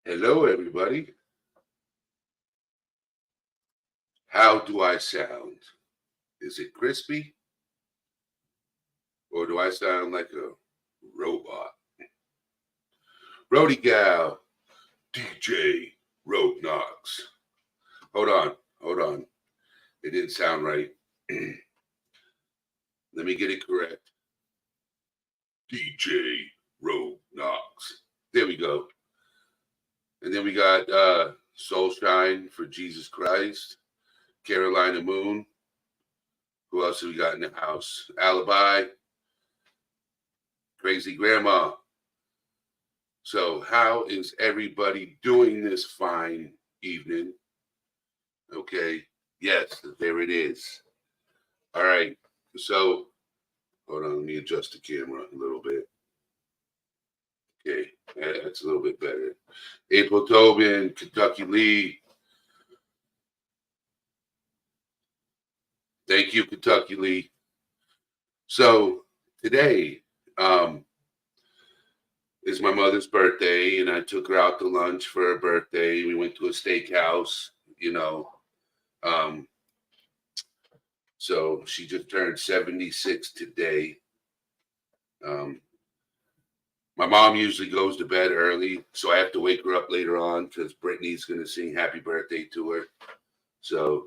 Hello, everybody. How do I sound? Is it crispy or do I sound like a robot? Rody Gal, DJ Road Knox. Hold on. It didn't sound right. Let me get it correct. DJ Road Knox. There we go. And then we got Soulshine for Jesus Christ, Carolina Moon. Who else have we got in the house? Alibi, Crazy Grandma. So how is everybody doing this fine evening? Okay. Yes, there it is. All right. So hold on, let me adjust the camera a little bit. Okay, that's a little bit better. April Tobin, Kentucky Lee. Thank you, Kentucky Lee. So today is my mother's birthday, and I took her out to lunch for her birthday. We went to a steakhouse, So she just turned 76 today. My mom usually goes to bed early, so I have to wake her up later on because Brittany's going to sing happy birthday to her. So,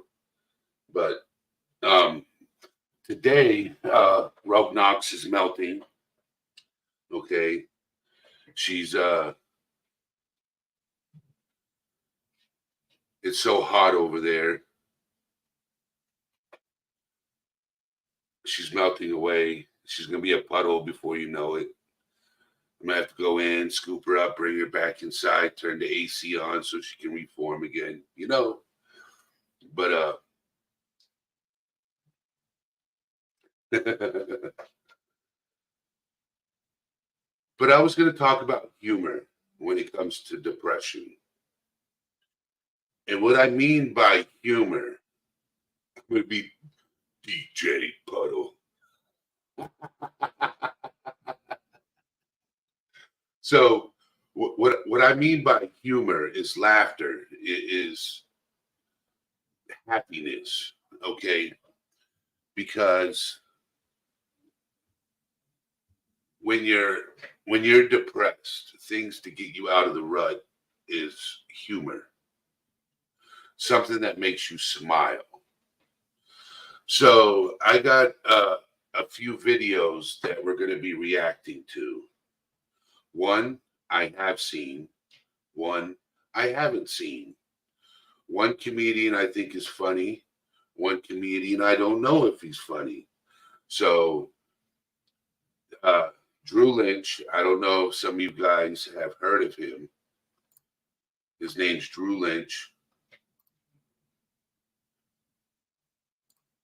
but today, Rogue Knox is melting. Okay. She's, it's so hot over there. She's melting away. She's going to be a puddle before you know it. I'm going to have to go in, scoop her up, bring her back inside, turn the AC on so she can reform again, But, but I was going to talk about humor when it comes to depression. And what I mean by humor would be DJ Puddle. So what I mean by humor is laughter, is happiness, okay? Because when you're depressed, things to get you out of the rut is humor. Something that makes you smile. So I got a few videos that we're going to be reacting to. One I have seen, one I haven't seen. One comedian I think is funny. One comedian I don't know if he's funny. So Drew Lynch, I don't know if some of you guys have heard of him. His name's Drew Lynch.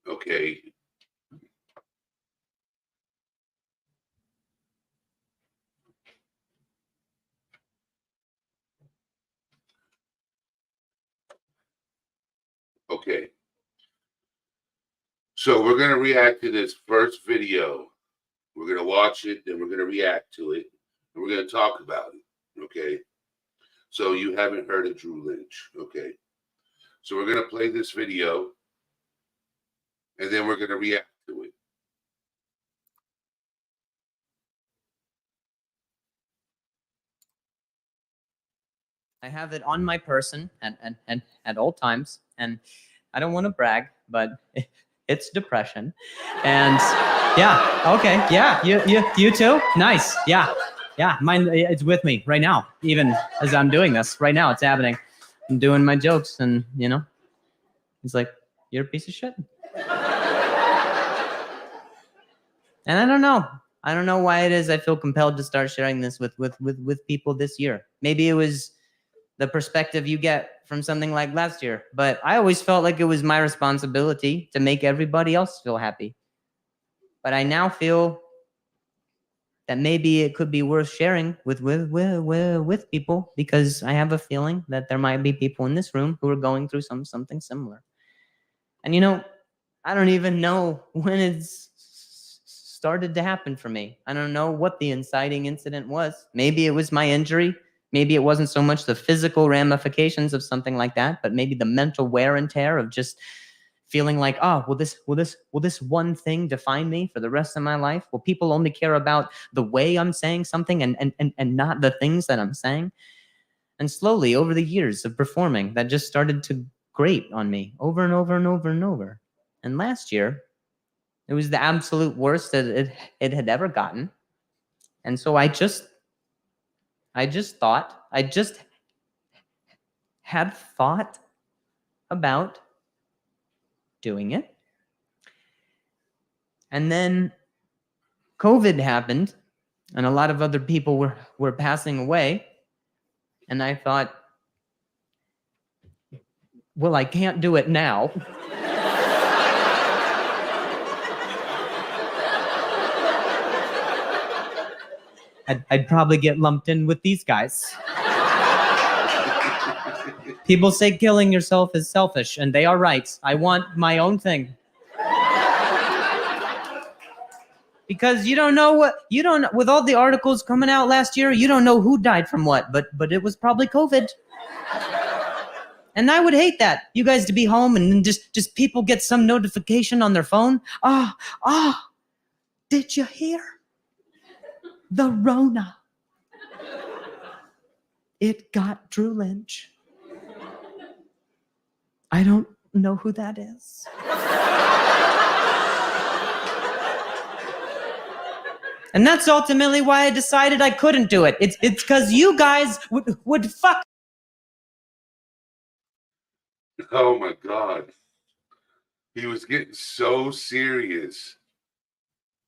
Okay. Okay. So we're going to react to this first video. We're going to watch it, then we're going to react to it, and we're going to talk about it. Okay. So you haven't heard of Drew Lynch. Okay. So we're going to play this video, and then we're going to react to it. I have it on my person at all times, and I don't want to brag, but it's depression. And yeah, okay, yeah, you too? Nice, yeah, mine, it's with me right now, even as I'm doing this. Right now, it's happening. I'm doing my jokes, and, he's like, you're a piece of shit. And I don't know why it is I feel compelled to start sharing this with people this year. Maybe it was the perspective you get from something like last year. But I always felt like it was my responsibility to make everybody else feel happy. But I now feel that maybe it could be worth sharing with people, because I have a feeling that there might be people in this room who are going through something similar. And I don't even know when it's started to happen for me. I don't know what the inciting incident was. Maybe it was my injury. Maybe it wasn't so much the physical ramifications of something like that, but maybe the mental wear and tear of just feeling like, oh, will this one thing define me for the rest of my life? Will people only care about the way I'm saying something and not the things that I'm saying? And slowly, over the years of performing, that just started to grate on me over and over and over and over. And last year, it was the absolute worst that it had ever gotten. And so I just had thought about doing it. And then COVID happened, and a lot of other people were passing away. And I thought, well, I can't do it now. I'd probably get lumped in with these guys. People say killing yourself is selfish, and they are right. I want my own thing. Because you don't know, with all the articles coming out last year, you don't know who died from what, but it was probably COVID. And I would hate that. You guys to be home and then just people get some notification on their phone. Did you hear? The Rona. It got Drew Lynch. I don't know who that is. And that's ultimately why I decided I couldn't do it. It's because you guys would fuck. Oh my God. He was getting so serious.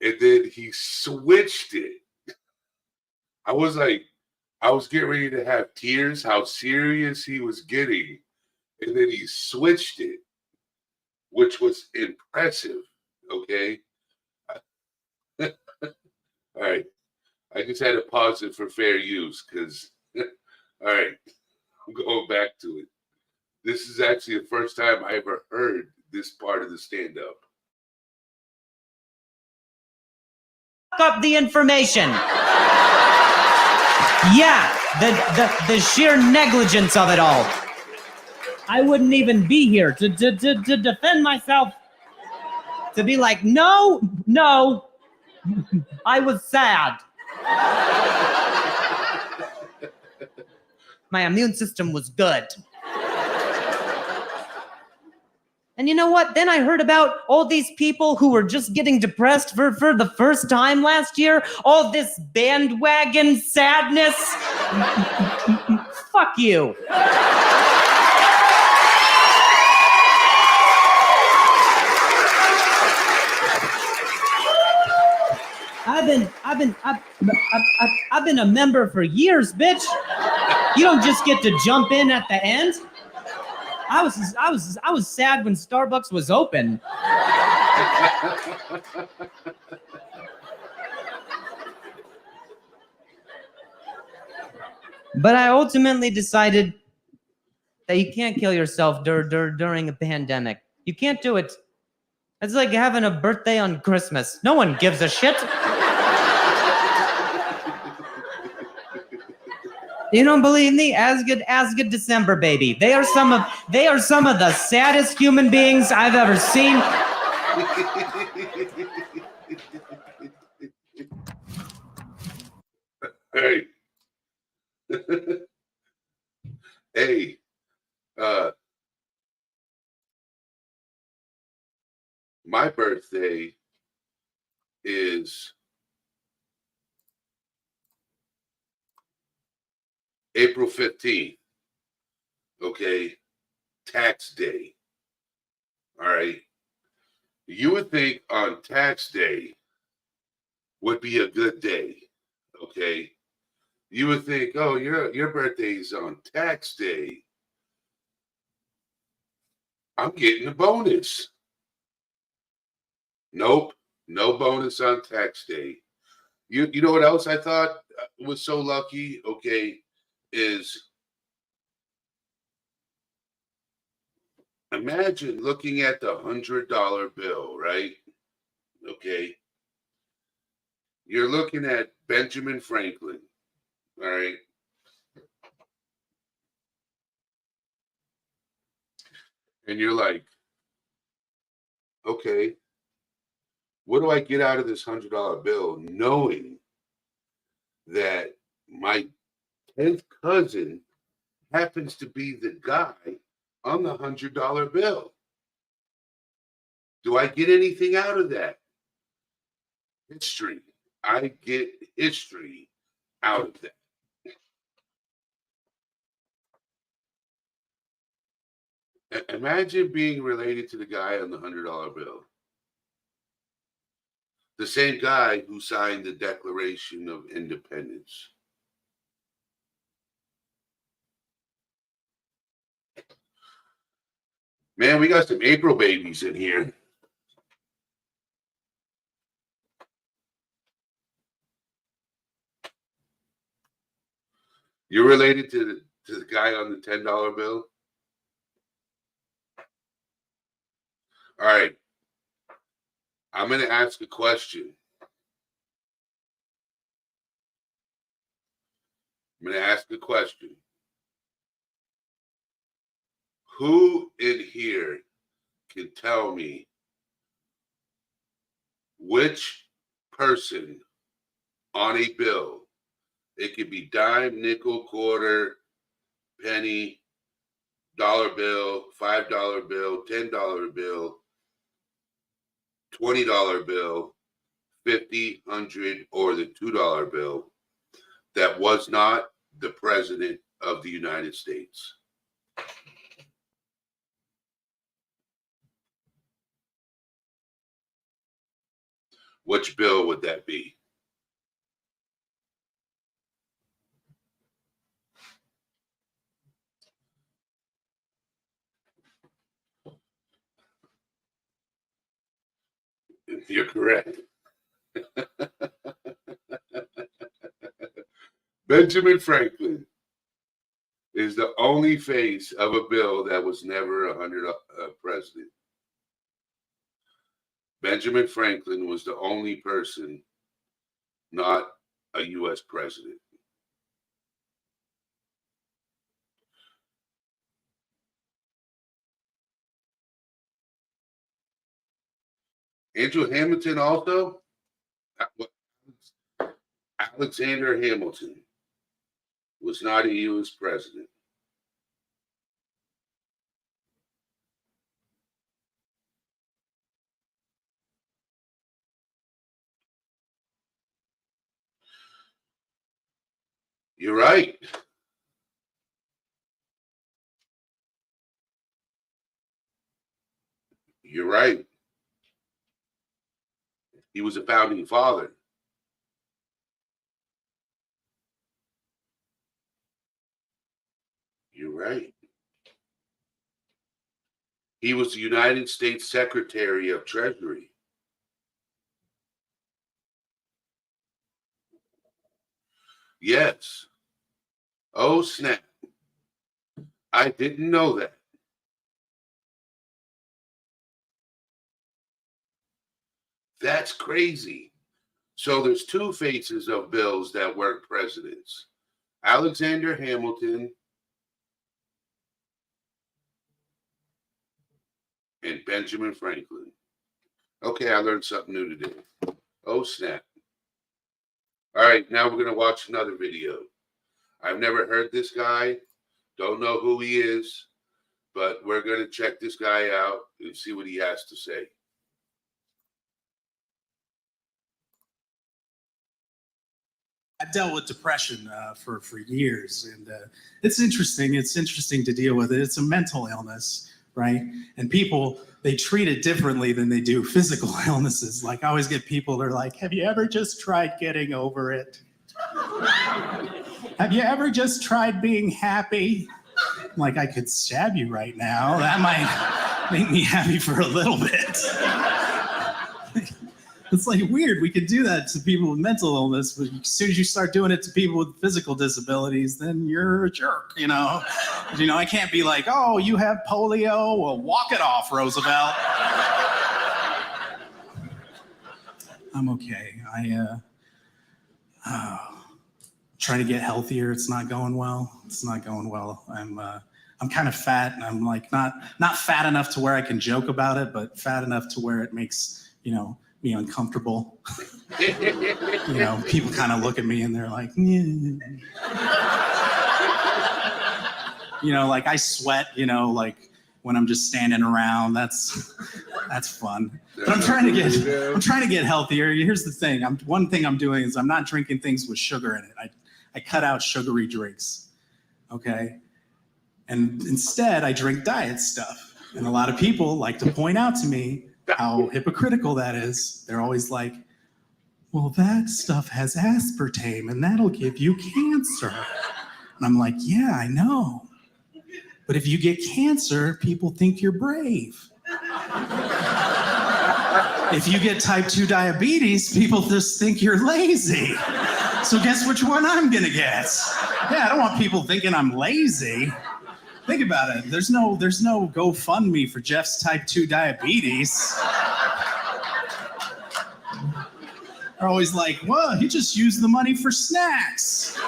And then he switched it. I was getting ready to have tears, how serious he was getting. And then he switched it, which was impressive. Okay. All right. I just had to pause it for fair use because, all right, I'm going back to it. This is actually the first time I ever heard this part of the stand-up. Up the information. Yeah, the sheer negligence of it all. I wouldn't even be here to defend myself. To be like, no, I was sad. My immune system was good. And you know what? Then I heard about all these people who were just getting depressed for the first time last year. All this bandwagon sadness. Fuck you. I've been a member for years, bitch. You don't just get to jump in at the end. I was sad when Starbucks was open. But I ultimately decided that you can't kill yourself during a pandemic. You can't do it. It's like having a birthday on Christmas. No one gives a shit. You don't believe me? As good December, baby. They are some of the saddest human beings I've ever seen. Hey. Hey. My birthday is April 15th. Okay. Tax day. All right. You would think on tax day would be a good day. Okay. You would think, oh, your birthday's on tax day. I'm getting a bonus. Nope. No bonus on tax day. You know what else I thought was so lucky? Okay. Is imagine looking at the $100 bill, right? Okay. You're looking at Benjamin Franklin, all right? And you're like, okay, what do I get out of this $100 bill knowing that my 10th cousin happens to be the guy on the $100 bill? Do I get anything out of that? History. I get history out of that. Imagine being related to the guy on the $100 bill. The same guy who signed the Declaration of Independence. Man, we got some April babies in here. You're related to the guy on the $10 bill? All right. I'm going to ask a question. Who in here can tell me which person on a bill, it could be dime, nickel, quarter, penny, dollar bill, $5 bill, $10 bill, $20 bill, 50, 100, or the $2 bill that was not the president of the United States? Which bill would that be? You're correct. Benjamin Franklin is the only face of a bill that was never a president. Benjamin Franklin was the only person not a U.S. president. Andrew Hamilton also? Alexander Hamilton was not a U.S. president. You're right. You're right. He was a founding father. You're right. He was the United States Secretary of Treasury. Yes. Oh, snap. I didn't know that. That's crazy. So there's two faces of bills that weren't presidents. Alexander Hamilton and Benjamin Franklin. Okay, I learned something new today. Oh, snap. All right, now we're going to watch another video. I've never heard this guy. Don't know who he is, but we're going to check this guy out and see what he has to say. I've dealt with depression for years, and it's interesting. It's interesting to deal with it. It's a mental illness, right? And people, they treat it differently than they do physical illnesses. Like I always get people that are like, have you ever just tried getting over it? Have you ever just tried being happy? Like I could stab you right now. That might make me happy for a little bit. It's like weird. We could do that to people with mental illness, but as soon as you start doing it to people with physical disabilities, then you're a jerk, you know? You know, I can't be like, oh, you have polio? Well, walk it off, Roosevelt. I'm okay. Trying to get healthier. It's not going well. I'm I'm kind of fat, and I'm like not fat enough to where I can joke about it, but fat enough to where it makes, me uncomfortable. People kind of look at me and they're like, like I sweat, like when I'm just standing around. That's fun. But I'm trying to get healthier. Here's the thing. One thing I'm doing is I'm not drinking things with sugar in it. I cut out sugary drinks. Okay. And instead I drink diet stuff. And a lot of people like to point out to me how hypocritical that is. They're always like, well, that stuff has aspartame and that'll give you cancer. And I'm like, yeah, I know. But if you get cancer, people think you're brave. If you get type 2 diabetes, people just think you're lazy. So guess which one I'm gonna get? Yeah, I don't want people thinking I'm lazy. Think about it. There's no GoFundMe for Jeff's type 2 diabetes. They're always like, well, he just used the money for snacks.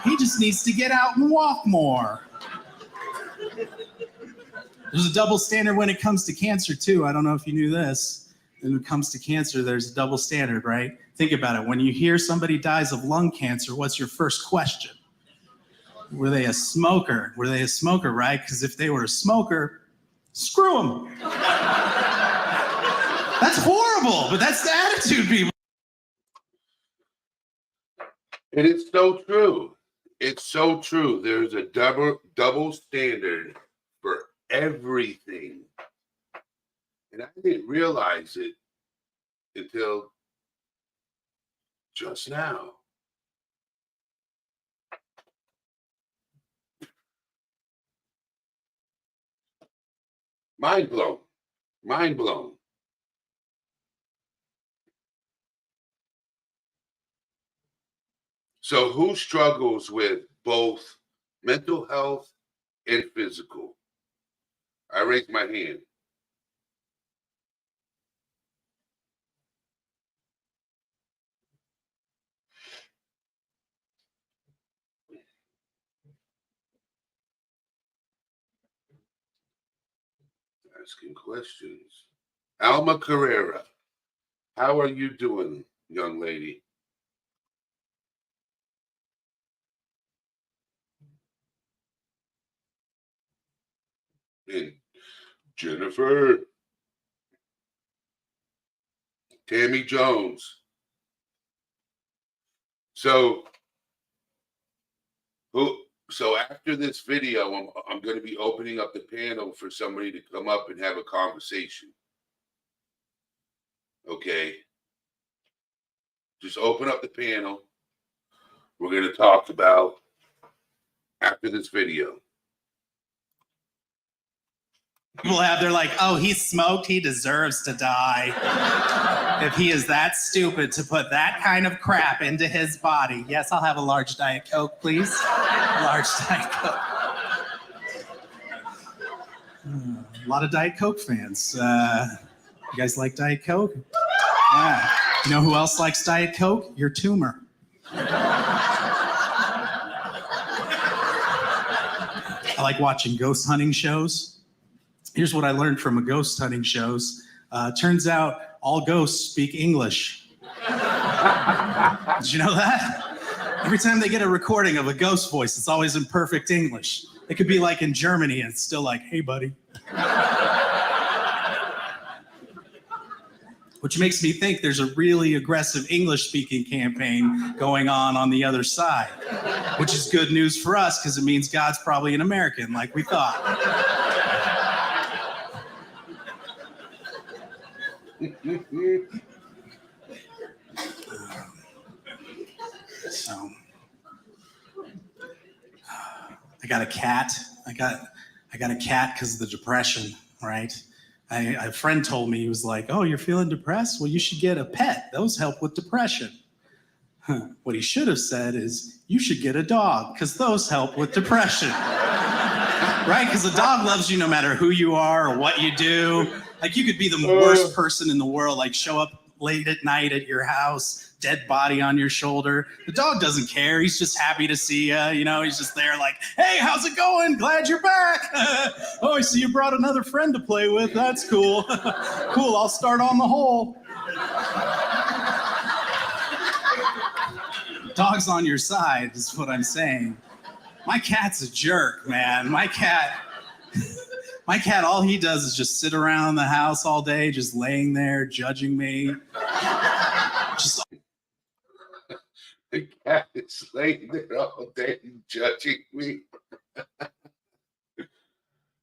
He just needs to get out and walk more. There's a double standard when it comes to cancer, too. I don't know if you knew this. When it comes to cancer, there's a double standard, right? Think about it. When you hear somebody dies of lung cancer, what's your first question? Were they a smoker? Were they a smoker, right? Because if they were a smoker, screw them. That's horrible, but that's the attitude, people. And it's so true. It's so true. There's a double standard for everything. And I didn't realize it until just now. Mind blown. Mind blown. So who struggles with both mental health and physical? I raise my hand. Asking questions. Alma Carrera, how are you doing, young lady? And Jennifer, Tammy Jones. So after this video, I'm going to be opening up the panel for somebody to come up and have a conversation. Okay. Just open up the panel. We're going to talk about after this video. They're like, oh, he smoked, he deserves to die. If he is that stupid to put that kind of crap into his body. Yes, I'll have a large Diet Coke, please. Large Diet Coke. A lot of Diet Coke fans. You guys like Diet Coke? Yeah. You know who else likes Diet Coke? Your tumor. I like watching ghost hunting shows. Here's what I learned from a ghost hunting shows. Turns out all ghosts speak English. Did you know that? Every time they get a recording of a ghost voice, it's always in perfect English. It could be like in Germany and it's still like, hey, buddy. Which makes me think there's a really aggressive English-speaking campaign going on the other side, which is good news for us because it means God's probably an American like we thought. So I got a cat. I got a cat because of the depression, right? A friend told me, he was like, oh, you're feeling depressed? Well, you should get a pet. Those help with depression. What he should have said is, you should get a dog because those help with depression. Right? Because a dog loves you no matter who you are or what you do. Like you could be the worst person in the world, like show up late at night at your house, dead body on your shoulder. The dog doesn't care. He's just happy to see you. You know, he's just there like, hey, how's it going? Glad you're back. Oh, I see you brought another friend to play with. That's cool. Cool, I'll start on the hole. Dog's on your side is what I'm saying. My cat's a jerk, man. My cat, all he does is just sit around the house all day, just laying there, judging me. Just The cat is laying there all day judging me.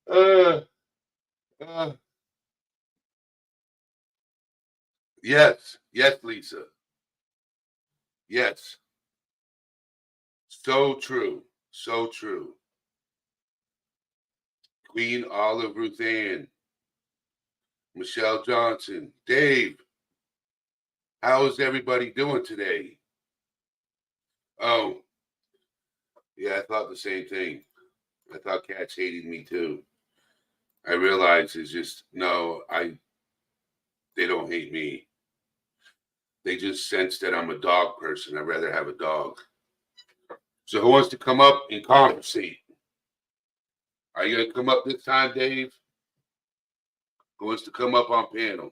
uh, uh, yes, Lisa. Yes. So true. So true. Queen Olive Ruth Ann, Michelle Johnson, Dave. How is everybody doing today? Oh, yeah, I thought the same thing. I thought cats hated me too. I realized it's just they don't hate me. They just sense that I'm a dog person. I'd rather have a dog. So who wants to come up and conversate? Are you gonna come up this time, Dave? Who wants to come up on panel?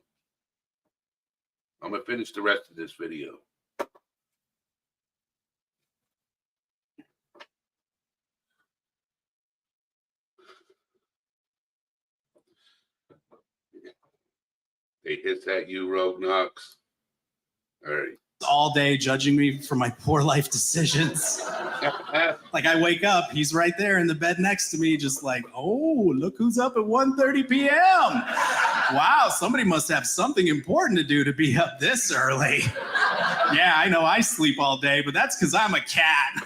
I'm gonna finish the rest of this video. They hiss at you, Rogue Knox. All right. all day judging me for my poor life decisions. Like I wake up, he's right there in the bed next to me, just like, oh, look who's up at 1:30 p.m. Wow, somebody must have something important to do to be up this early. Yeah, I know I sleep all day, but that's because I'm a cat.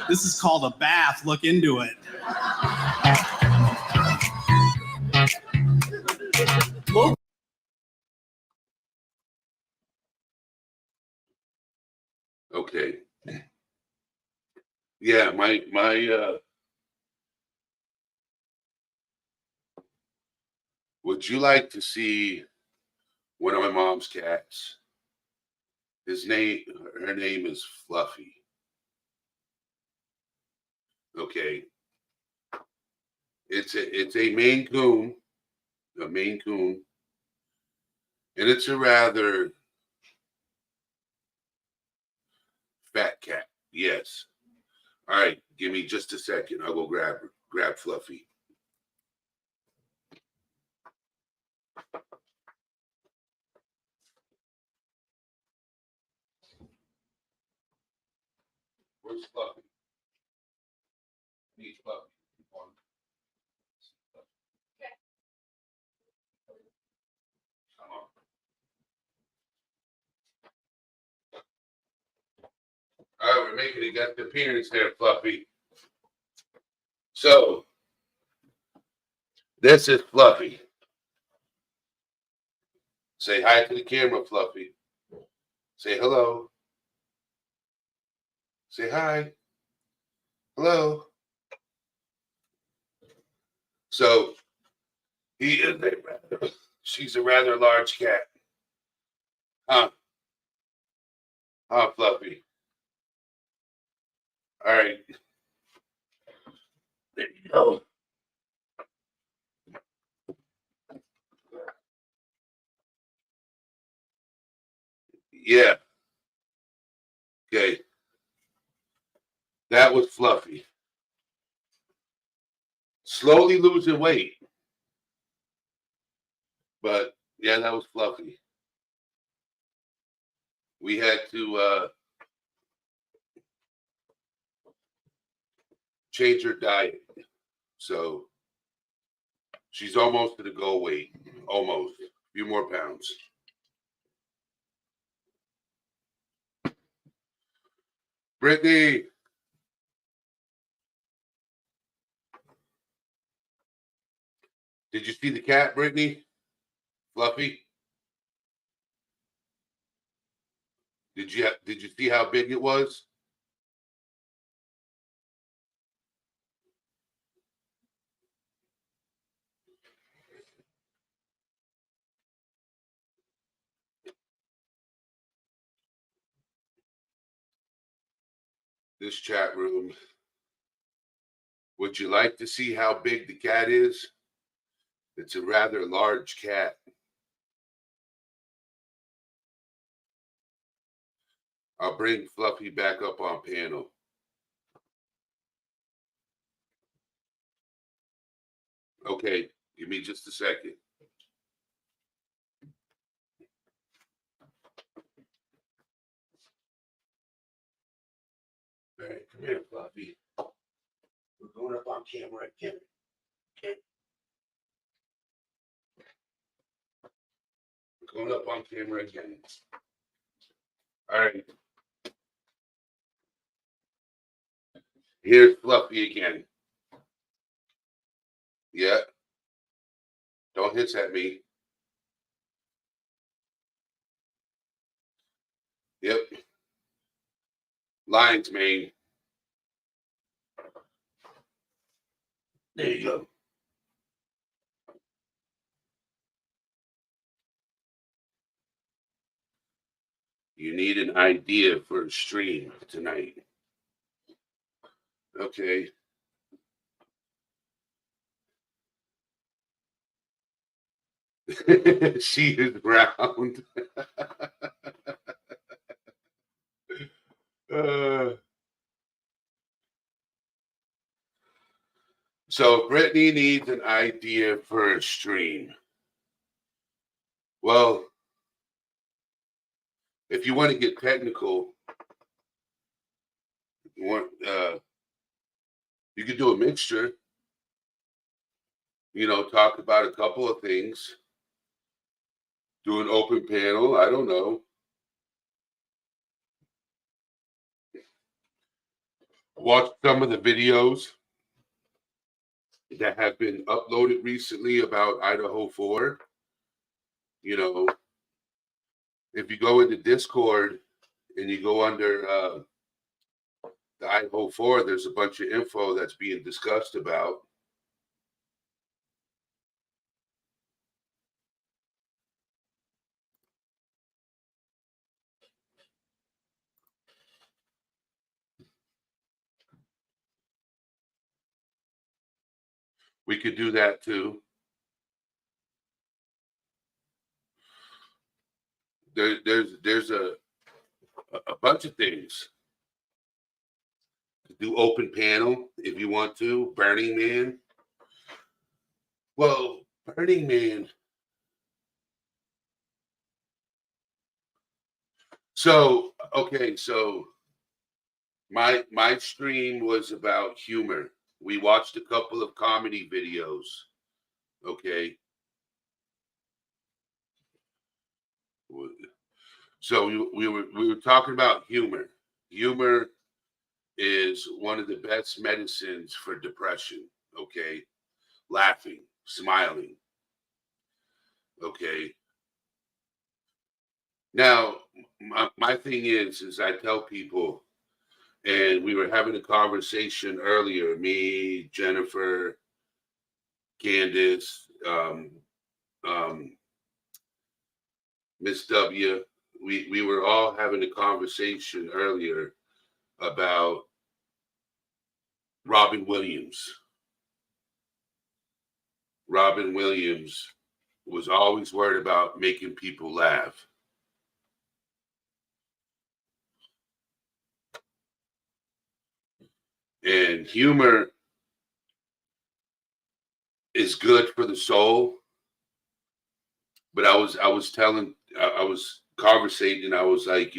This is called a bath. Look into it. Okay. Yeah, my would you like to see one of my mom's cats? Her name is Fluffy. Okay. It's a Maine Coon, and it's a rather fat cat. Yes. All right, give me just a second. I'll go grab Fluffy. Where's Fluffy? Need Fluffy. Come on. All right, we're making a guest appearance there, Fluffy. So, this is Fluffy. Say hi to the camera, Fluffy. Say hello. Say hi. Hello. So, she's a rather large cat. Huh? Huh, Fluffy? All right. There you go. Yeah. Okay. That was Fluffy. Slowly losing weight. But yeah, that was Fluffy. We had to change her diet. So she's almost to the goal weight. Almost. A few more pounds. Brittany. Did you see the cat, Brittany? Fluffy? Did you see how big it was? this chat room. Would you like to see how big the cat is? It's a rather large cat. I'll bring Fluffy back up on panel. Okay, give me just a second. All right, come here, Fluffy. We're going up on camera again. Okay. We're going up on camera again. All right. Here's Fluffy again. Yeah. Don't hiss at me. Yep. Lion's mane. There you go. You need an idea for a stream tonight. Okay. She is round. So Brittany needs an idea for a stream. Well, if you want to get technical, you could do a mixture. Talk about a couple of things. Do an open panel. I don't know. Watch some of the videos that have been uploaded recently about Idaho 4. If you go into Discord and you go under the Idaho 4, there's a bunch of info that's being discussed about. We could do that too. There's a bunch of things. Do open panel if you want to. Burning Man. Well, Burning Man. So my stream was about humor. We watched a couple of comedy videos. Okay. So we were talking about humor. Humor is one of the best medicines for depression. Okay. Laughing, smiling. Okay. Now, my thing is I tell people, and we were having a conversation earlier, me, Jennifer, Candace, Miss W. We were all having a conversation earlier about Robin Williams. Robin Williams was always worried about making people laugh. And humor is good for the soul. But I was conversating. I was like,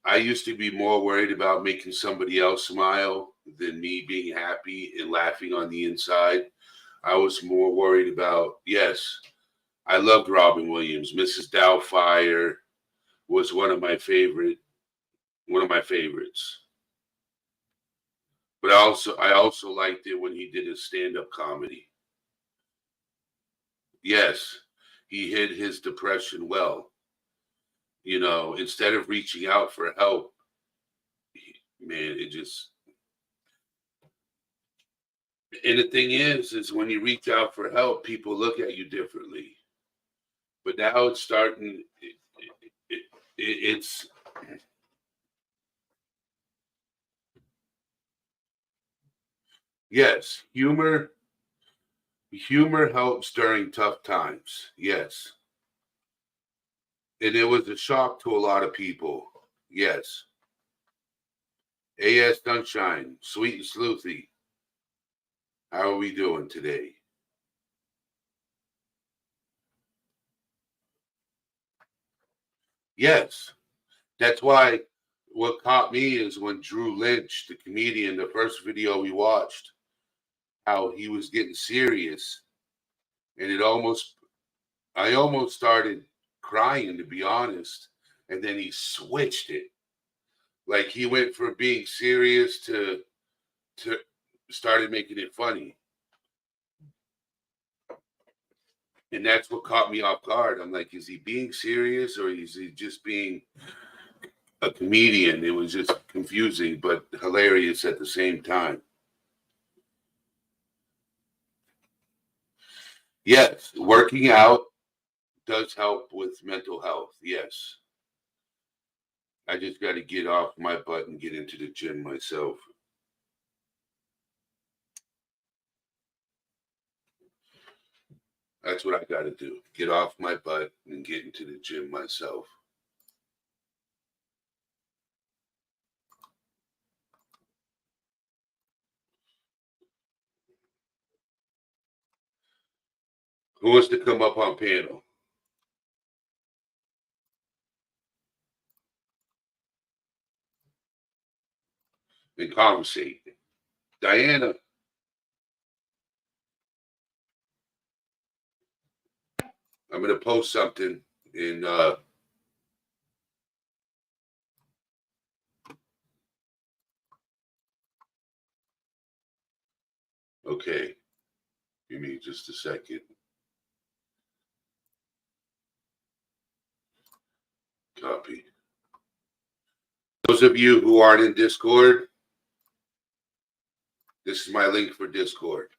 I used to be more worried about making somebody else smile than me being happy and laughing on the inside. I was more worried about, yes, I loved Robin Williams. Mrs. Doubtfire was one of my favorites. But I also liked it when he did his stand-up comedy. Yes, he hid his depression well. Instead of reaching out for help, man, and the thing is when you reach out for help, people look at you differently. But now it's starting, it's Yes, humor helps during tough times. Yes. And it was a shock to a lot of people. Yes. AS Sunshine, Sweet and Sleuthy. How are we doing today? Yes. That's why what caught me is when Drew Lynch, the comedian, the first video we watched, how he was getting serious. And I almost started crying, to be honest. And then he switched it. Like he went from being serious to started making it funny. And that's what caught me off guard. I'm like, is he being serious or is he just being a comedian? It was just confusing, but hilarious at the same time. Yes, working out does help with mental health. Yes. I just got to get off my butt and get into the gym myself. That's what I got to do. Get off my butt and get into the gym myself. Who wants to come up on panel and conversate? Diana, I'm going to post something in okay. Give me just a second. Copy. Those of you who aren't in Discord, this is my link for Discord.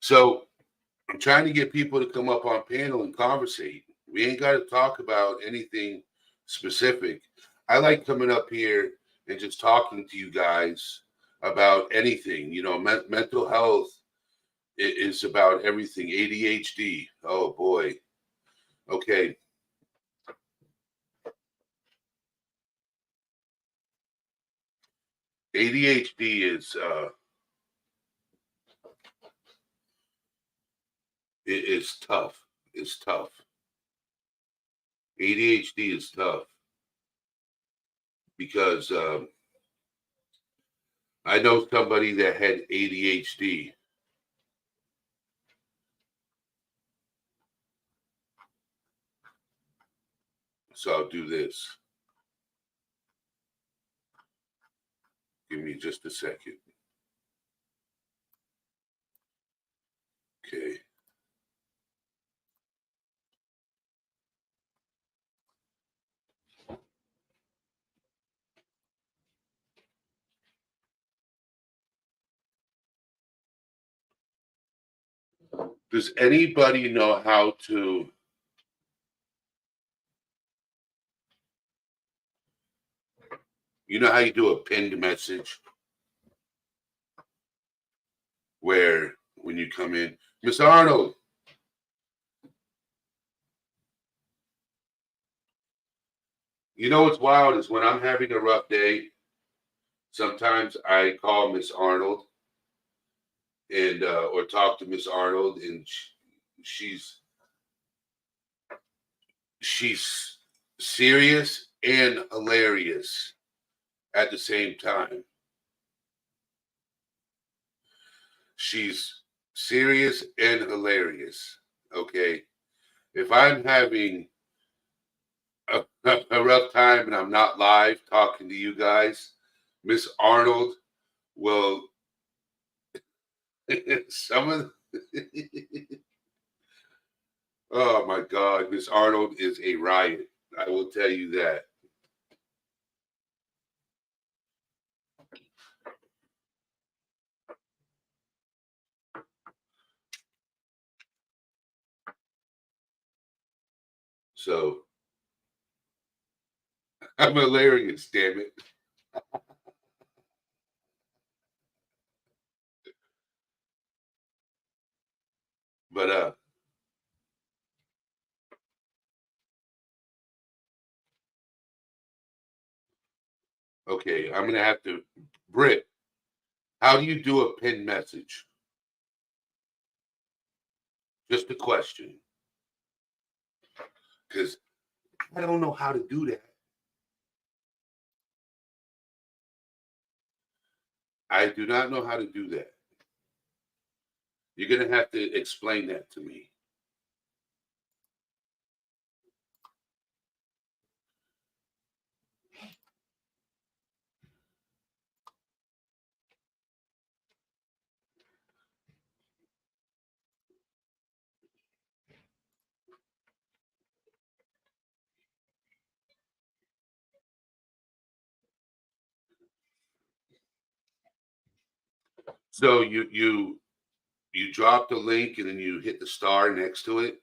So I'm trying to get people to come up on panel and conversate. We ain't got to talk about anything specific. I like coming up here and just talking to you guys about anything. You know, mental health is about everything. ADHD. Oh boy. Okay. ADHD is tough. It's tough. ADHD is tough because I know somebody that had ADHD. So I'll do this. Give me just a second. Okay. Does anybody know how to how you do a pinned message where when you come in, Miss Arnold, you know what's wild is when I'm having a rough day, sometimes I call Miss Arnold and or talk to Miss Arnold, and she's serious and hilarious at the same time. She's serious and hilarious. Okay. If I'm having a rough time and I'm not live talking to you guys, Miss Arnold will some of oh my God, Miss Arnold is a riot. I will tell you that. So I'm hilarious, damn it. But okay, I'm gonna have to Britt, how do you do a pinned message? Just a question. Because I don't know how to do that. I do not know how to do that. You're going to have to explain that to me. So you drop the link and then you hit the star next to it.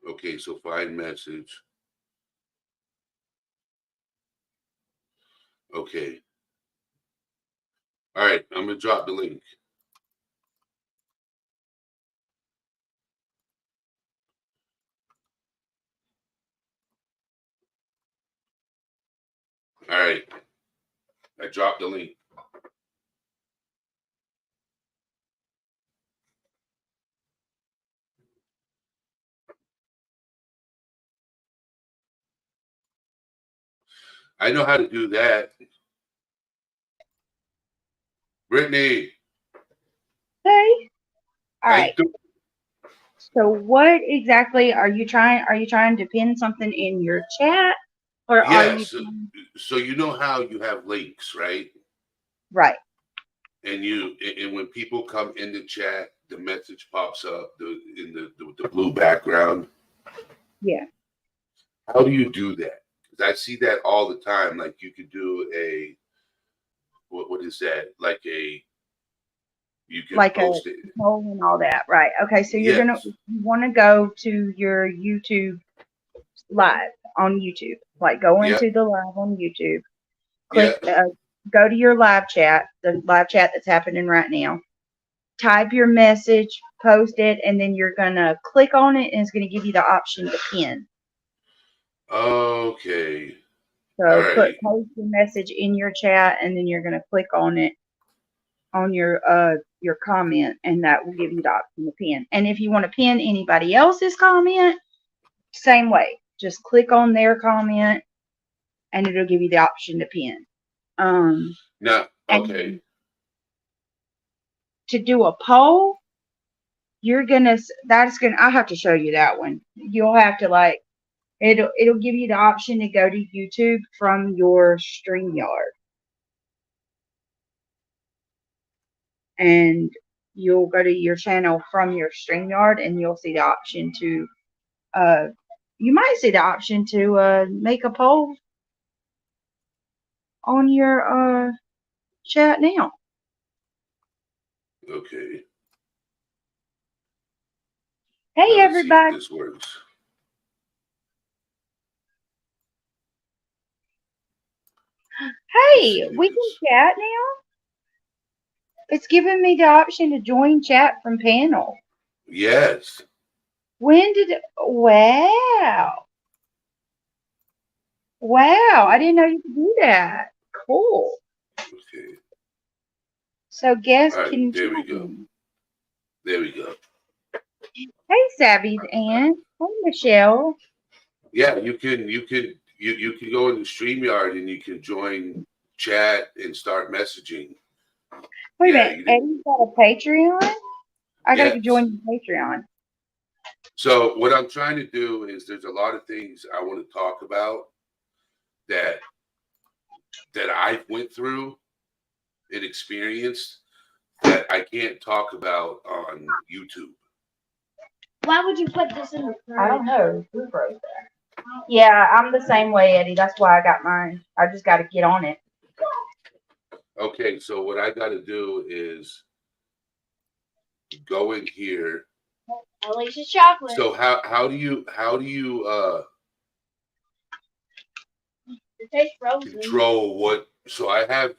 Okay, so find message. Okay. All right, I'm gonna drop the link. All right. I dropped the link. I know how to do that. Brittany, Okay. All how you right. doing? So what exactly are you trying? Are you trying to pin something in your chat, or are you Yes. So you know how you have links, right? right? And when people come in the chat, the message pops up in the blue background. Yeah. How do you do that? Because I see that all the time. Like you could do a what is that? Like you can Like a post it. poll and all that, right? Okay. So you Yes. want to go to your YouTube live on YouTube, like go Yeah. into the live on YouTube, Yeah. click, go to your live chat, the live chat that's happening right now. Type your message, post it, and then you're gonna click on it, and it's gonna give you the option to pin. Okay. All So right. post your message in your chat, and then you're gonna click on it on your comment, and that will give you the option to pin. And if you want to pin anybody else's comment, same way. Just click on their comment, and it'll give you the option to pin. Now, okay. And to do a poll, I'll have to show you that one. You'll have to like it'll give you the option to go to YouTube from your StreamYard. And you'll go to your channel from your StreamYard, and you'll see the option to you might see the option to make a poll on your chat now. Okay. Hey Now let's see if everybody. this works. Let's see Hey, if we can this. chat now. It's giving me the option to join chat from panel. Yes. Wow. Wow, I didn't know you could do that. Cool. Okay. So guests All right. can There we chat go. now. There we go. Hey Savvy's aunt. Hey Michelle. Yeah, you can go in the StreamYard and you can join chat and start messaging. Wait a Yeah, minute. Eddie's got a Patreon? I gotta yes. join your Patreon. So what I'm trying to do is there's a lot of things I want to talk about that I went through and experienced that I can't talk about on YouTube. Why would you put this in the fridge? I don't know. Who wrote that? Yeah, I'm the same way, Eddie. That's why I got mine. I just got to get on it. Okay, so what I got to do is go in here. Alicia's chocolate. So how do you It tastes frozen. control what? So I have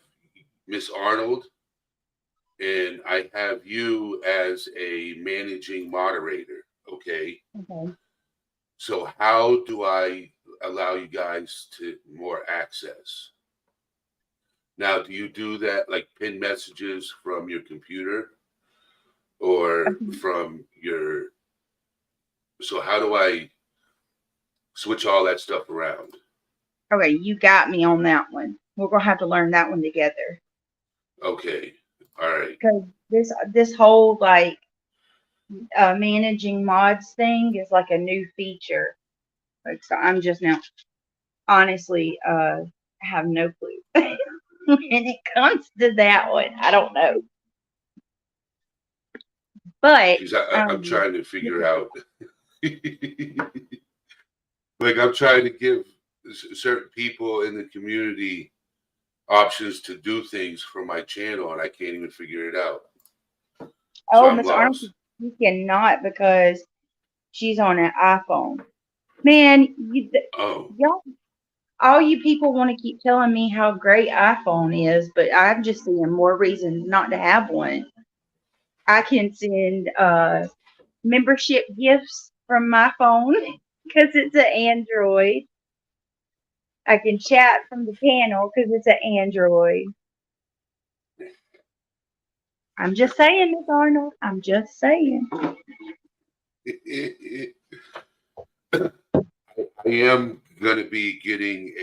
Miss Arnold, and I have you as a managing moderator. Okay. Okay. So how do I allow you guys to more access? Now, do you do that like pin messages from your computer or from your? So how do I switch all that stuff around? Okay, you got me on that one. We're gonna have to learn that one together. Okay. All right. Because this whole like managing mods thing is like a new feature. Like, so I'm just now honestly have no clue when it comes to that one. I don't know, but Because I'm trying to figure out. Like I'm trying to give certain people in the community options to do things for my channel, and I can't even figure it out. oh, I'm Miss Arnold, lost. you cannot because she's on an iPhone. Man, Oh, y'all, all you people want to keep telling me how great iPhone is, but I'm just seeing more reasons not to have one. I can send membership gifts from my phone because it's an Android. I can chat from the panel because it's an Android. I'm just saying, Miss Arnold. I'm just saying. I am gonna be getting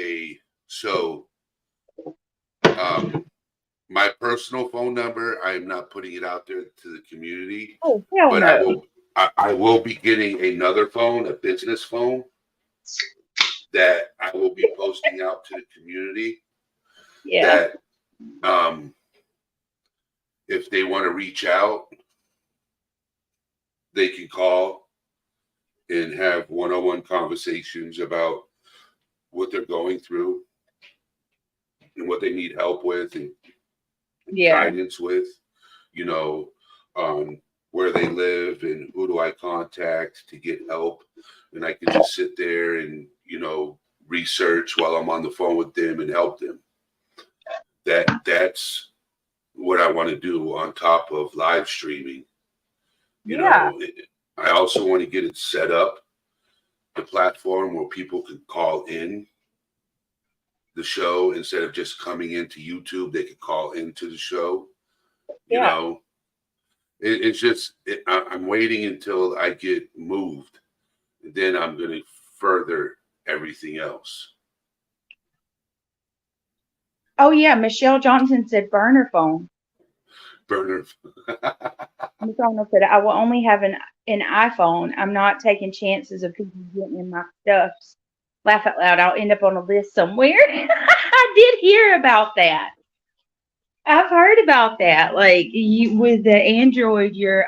my personal phone number. I am not putting it out there to the community, Oh, hell but no. I will be getting another phone, a business phone, that I will be posting out to the community. Yeah. That if they want to reach out, they can call and have one-on-one conversations about what they're going through and what they need help with and Yeah. guidance with, where they live and who do I contact to get help. And I can just sit there and, research while I'm on the phone with them and help them. That's what I want to do on top of live streaming. Yeah. I also want to get it set up, the platform where people can call in the show instead of just coming into YouTube. They could call into the show. Yeah. It's just I'm waiting until I get moved, and then I'm going to further everything else. Oh yeah, Michelle Johnson said burner phone. Burner. Miss Arnold said I will only have an iPhone. I'm not taking chances of people getting in my stuffs. Laugh out loud. I'll end up on a list somewhere. I did hear about that. I've heard about that. Like you with the Android, you're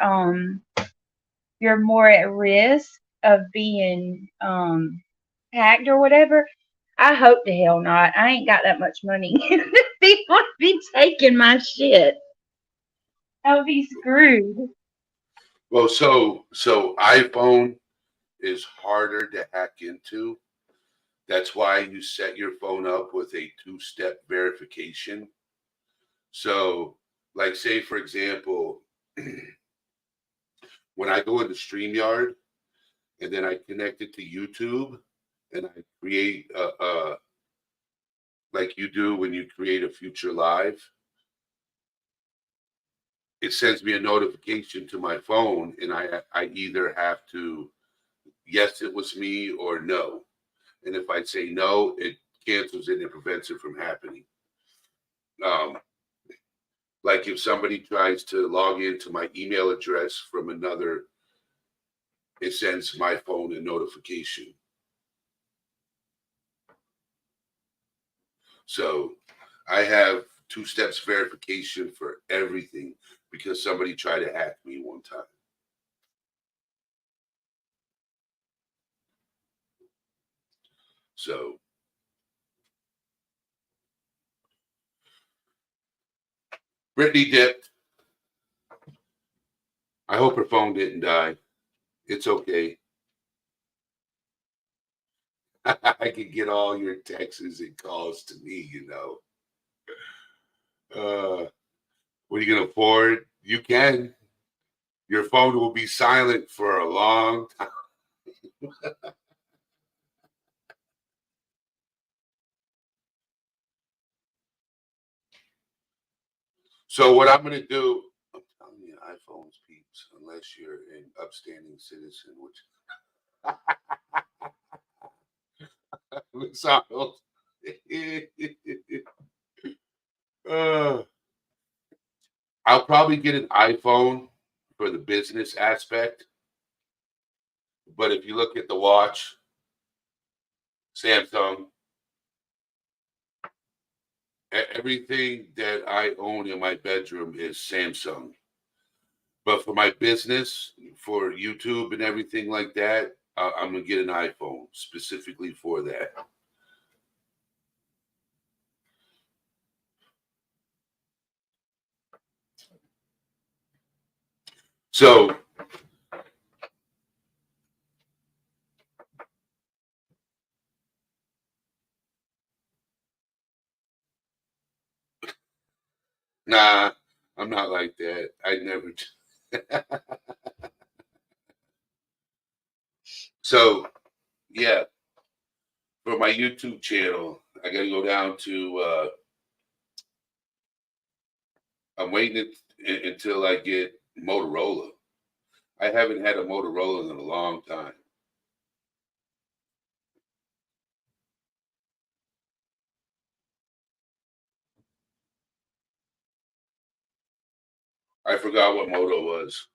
more at risk of being hacked or whatever. I hope the hell not. I ain't got that much money. People be taking my shit. I'll be screwed. Well, so iPhone is harder to hack into. That's why you set your phone up with a two-step verification. So, like, say for example, when I go into StreamYard and then I connect it to YouTube and I create like you do when you create a future live, it sends me a notification to my phone, and I either have to yes it was me or no. And if I say no, it cancels it and prevents it from happening. Like if somebody tries to log into my email address from another, it sends my phone a notification. So I have two steps verification for everything because somebody tried to hack me one time. So Brittany dipped. I hope her phone didn't die. It's okay. I can get all your texts and calls to me, you know. What are you going to afford? You can. Your phone will be silent for a long time. So what I'm going to do, I'm telling you, iPhones, peeps, unless you're an upstanding citizen, which sounds. I'll probably get an iPhone for the business aspect. But if you look at the watch, Samsung, everything that I own in my bedroom is Samsung. But for my business, for YouTube and everything like that, I'm going to get an iPhone specifically for that. So nah, I'm not like that. I never. So yeah, for my YouTube channel, I got to go down to. I'm waiting until I get Motorola. I haven't had a Motorola in a long time. I forgot what Moto was.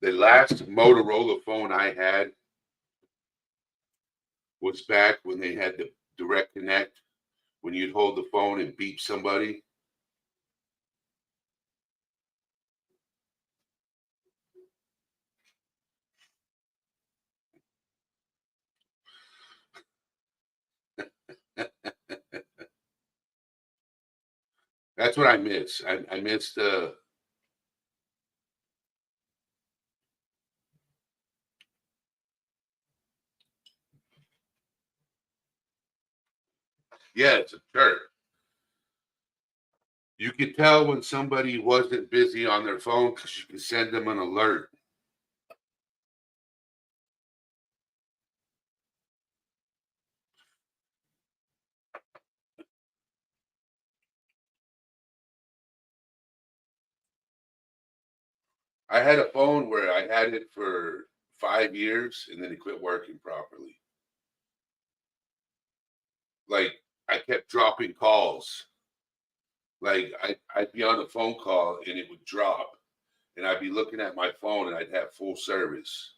The last Motorola phone I had was back when they had the Direct Connect, when you'd hold the phone and beep somebody. That's what I miss. I miss the. Yeah, it's a turd. You could tell when somebody wasn't busy on their phone because you could send them an alert. I had a phone where I had it for 5 years and then it quit working properly. Like I kept dropping calls. Like I'd be on a phone call and it would drop, and I'd be looking at my phone and I'd have full service.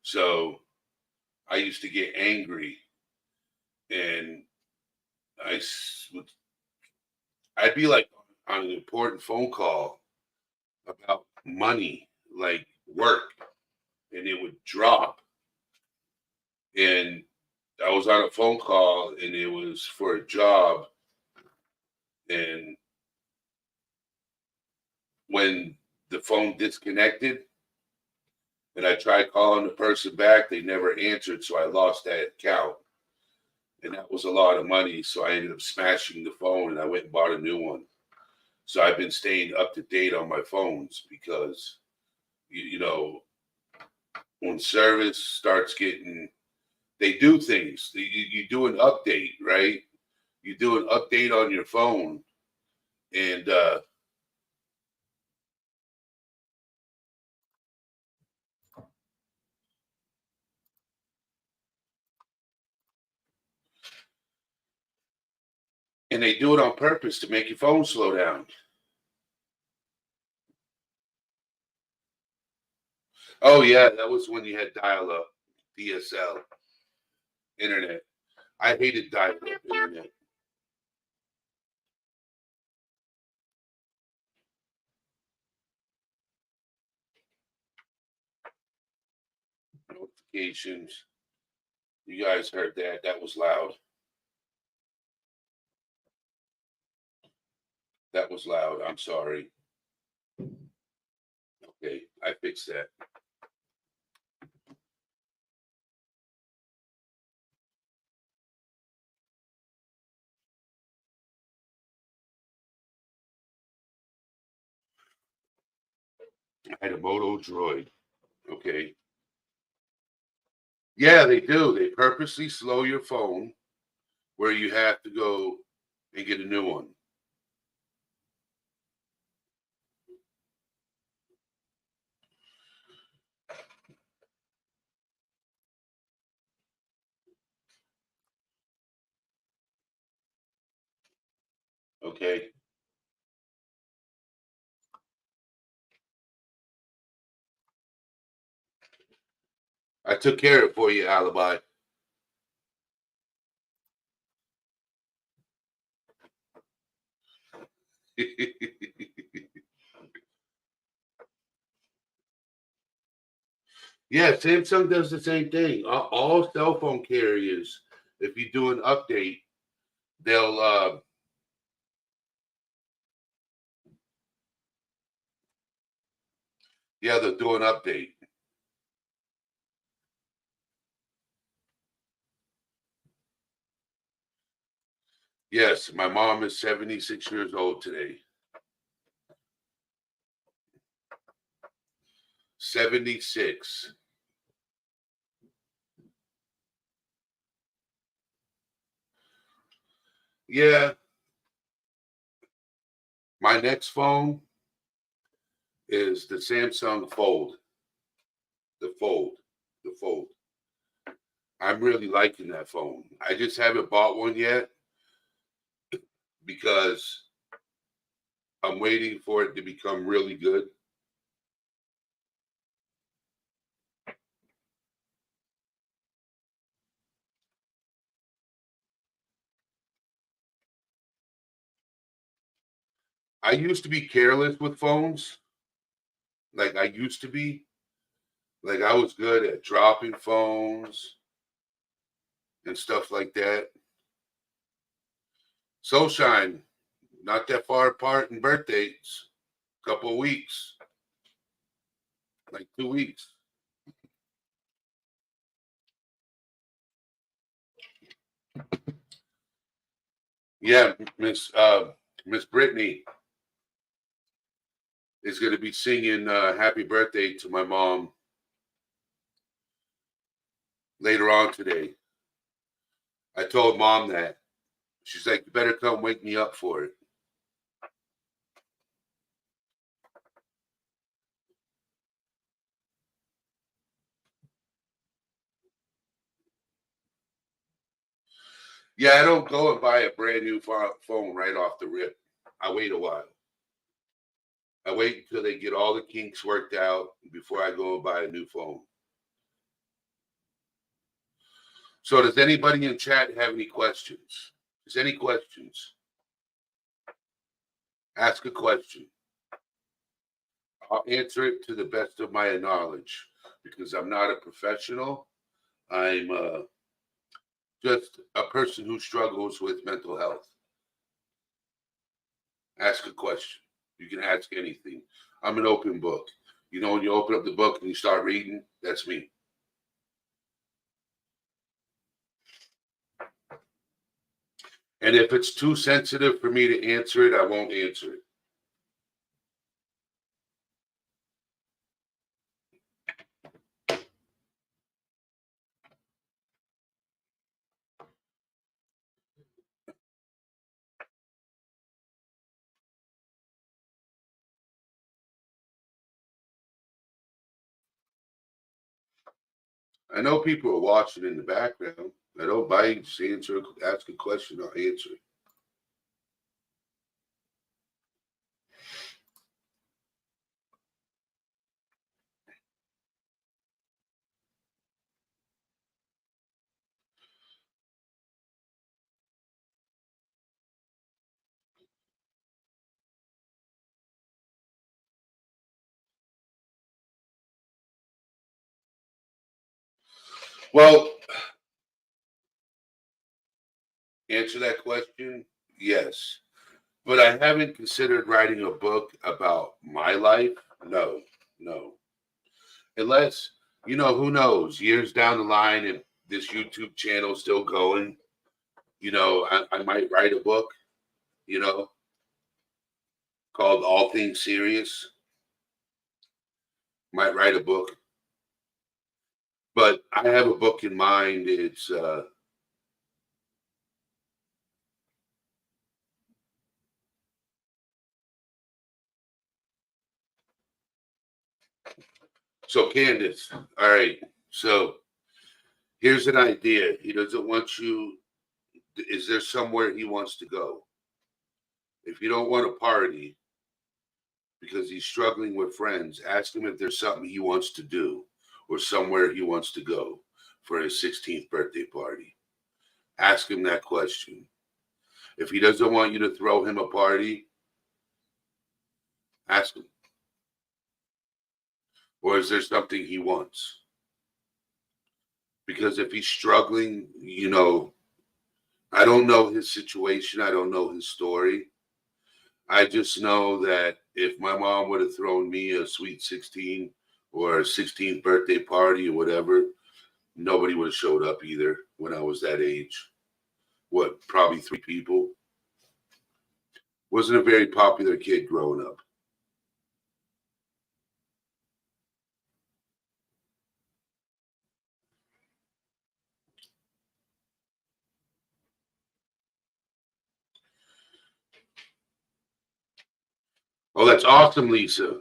So I used to get angry, and would. I'd be like on an important phone call about money, like work, and it would drop. And I was on a phone call and it was for a job. And when the phone disconnected and I tried calling the person back, they never answered. So I lost that account. And that was a lot of money. So I ended up smashing the phone and I went and bought a new one. So I've been staying up to date on my phones because, you know, when service starts getting, they do things. You do an update, right? You do an update on your phone, and they do it on purpose to make your phone slow down. Oh yeah, that was when you had dial-up, DSL, internet. I hated dial-up internet. notifications. You guys heard that. That was loud. That was loud. I'm sorry. Okay, I fixed that. I had a Moto Droid. Okay. Yeah, they do. They purposely slow your phone where you have to go and get a new one. Okay. I took care of it for you, Alibi. Yeah, Samsung does the same thing. All cell phone carriers, if you do an update, they'll yeah, they'll do an update. Yes, my mom is 76 years old today. 76. Yeah, my next phone is the Samsung Fold. The Fold. The Fold. I'm really liking that phone. I just haven't bought one yet because I'm waiting for it to become really good. I used to be careless with phones. Like I used to be. Like I was good at dropping phones and stuff like that. Soulshine, not that far apart in birthdays. Couple of weeks. Like 2 weeks. Yeah, Miss Brittany is going to be singing "Happy Birthday" to my mom later on today. I told mom that. She's like, "You better come wake me up for it." Yeah, I don't go and buy a brand new phone right off the rip. I wait a while. I wait until they get all the kinks worked out before I go and buy a new phone. So, does anybody in chat have any questions? Is any questions? Ask a question. I'll answer it to the best of my knowledge because I'm not a professional. I'm just a person who struggles with mental health. Ask a question. You can ask anything. I'm an open book. You know, when you open up the book and you start reading, that's me. And if it's too sensitive for me to answer it, I won't answer it. I know people are watching in the background. I don't bite, just ask a question, I'll answer it. Well, answer that question, yes. But I haven't considered writing a book about my life. No, no. Unless, who knows, years down the line, if this YouTube channel is still going, I might write a book, you know, called All Things Serious. Might write a book. But I have a book in mind. It's so Candace. All right. So here's an idea. He doesn't want you. Is there somewhere he wants to go? If you don't want a party because he's struggling with friends, ask him if there's something he wants to do or somewhere he wants to go for his 16th birthday party. Ask him that question. If he doesn't want you to throw him a party, ask him. Or is there something he wants? Because if he's struggling, I don't know his situation. I don't know his story. I just know that if my mom would have thrown me a sweet 16 or a 16th birthday party or whatever, nobody would have showed up either when I was that age. What, probably 3 people? Wasn't a very popular kid growing up. Oh, that's awesome, Lisa.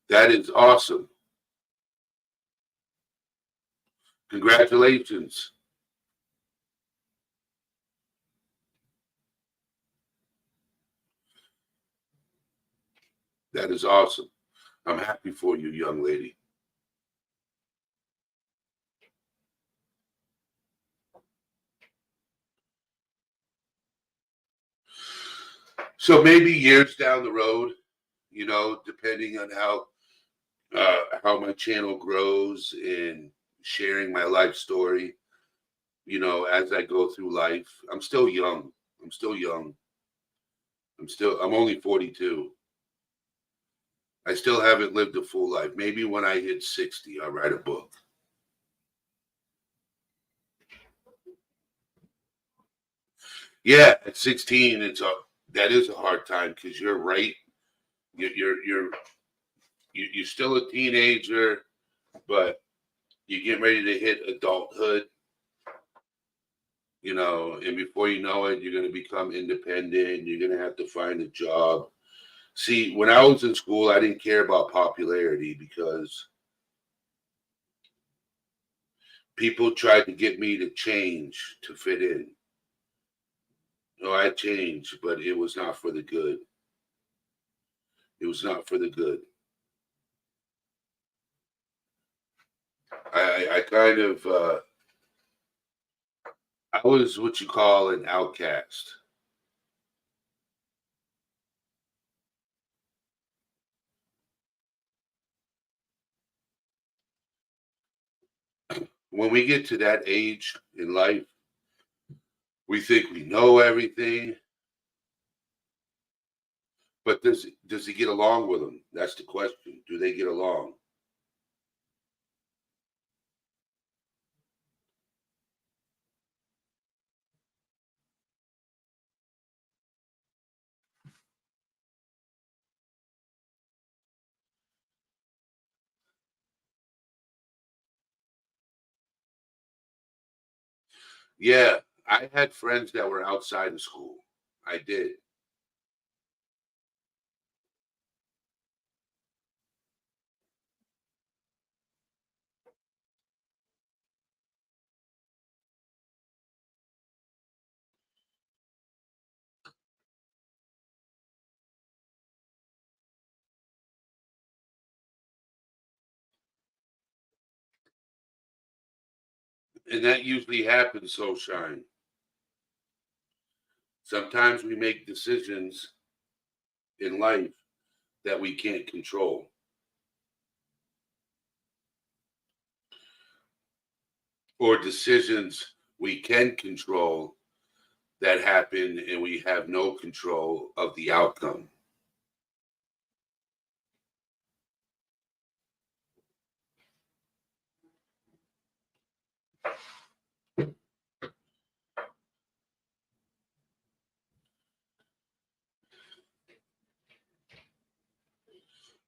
That is awesome. Congratulations. That is awesome. I'm happy for you, young lady. So maybe years down the road, depending on how my channel grows and sharing my life story, as I go through life. I'm still young. I'm only 42. I still haven't lived a full life. Maybe when I hit 60, I'll write a book. Yeah, at 16, that is a hard time because you're right. You're still a teenager, but you're getting ready to hit adulthood. And before you know it, you're going to become independent. You're going to have to find a job. See, when I was in school, I didn't care about popularity because people tried to get me to change to fit in. No, I changed, but it was not for the good. It was not for the good. I kind of, I was what you call an outcast. When we get to that age in life, we think we know everything, but does he get along with them? That's the question. Do they get along? Yeah, I had friends that were outside of school. I did. And that usually happens, so shine. Sometimes we make decisions in life that we can't control. or decisions we can control that happen and we have no control of the outcome.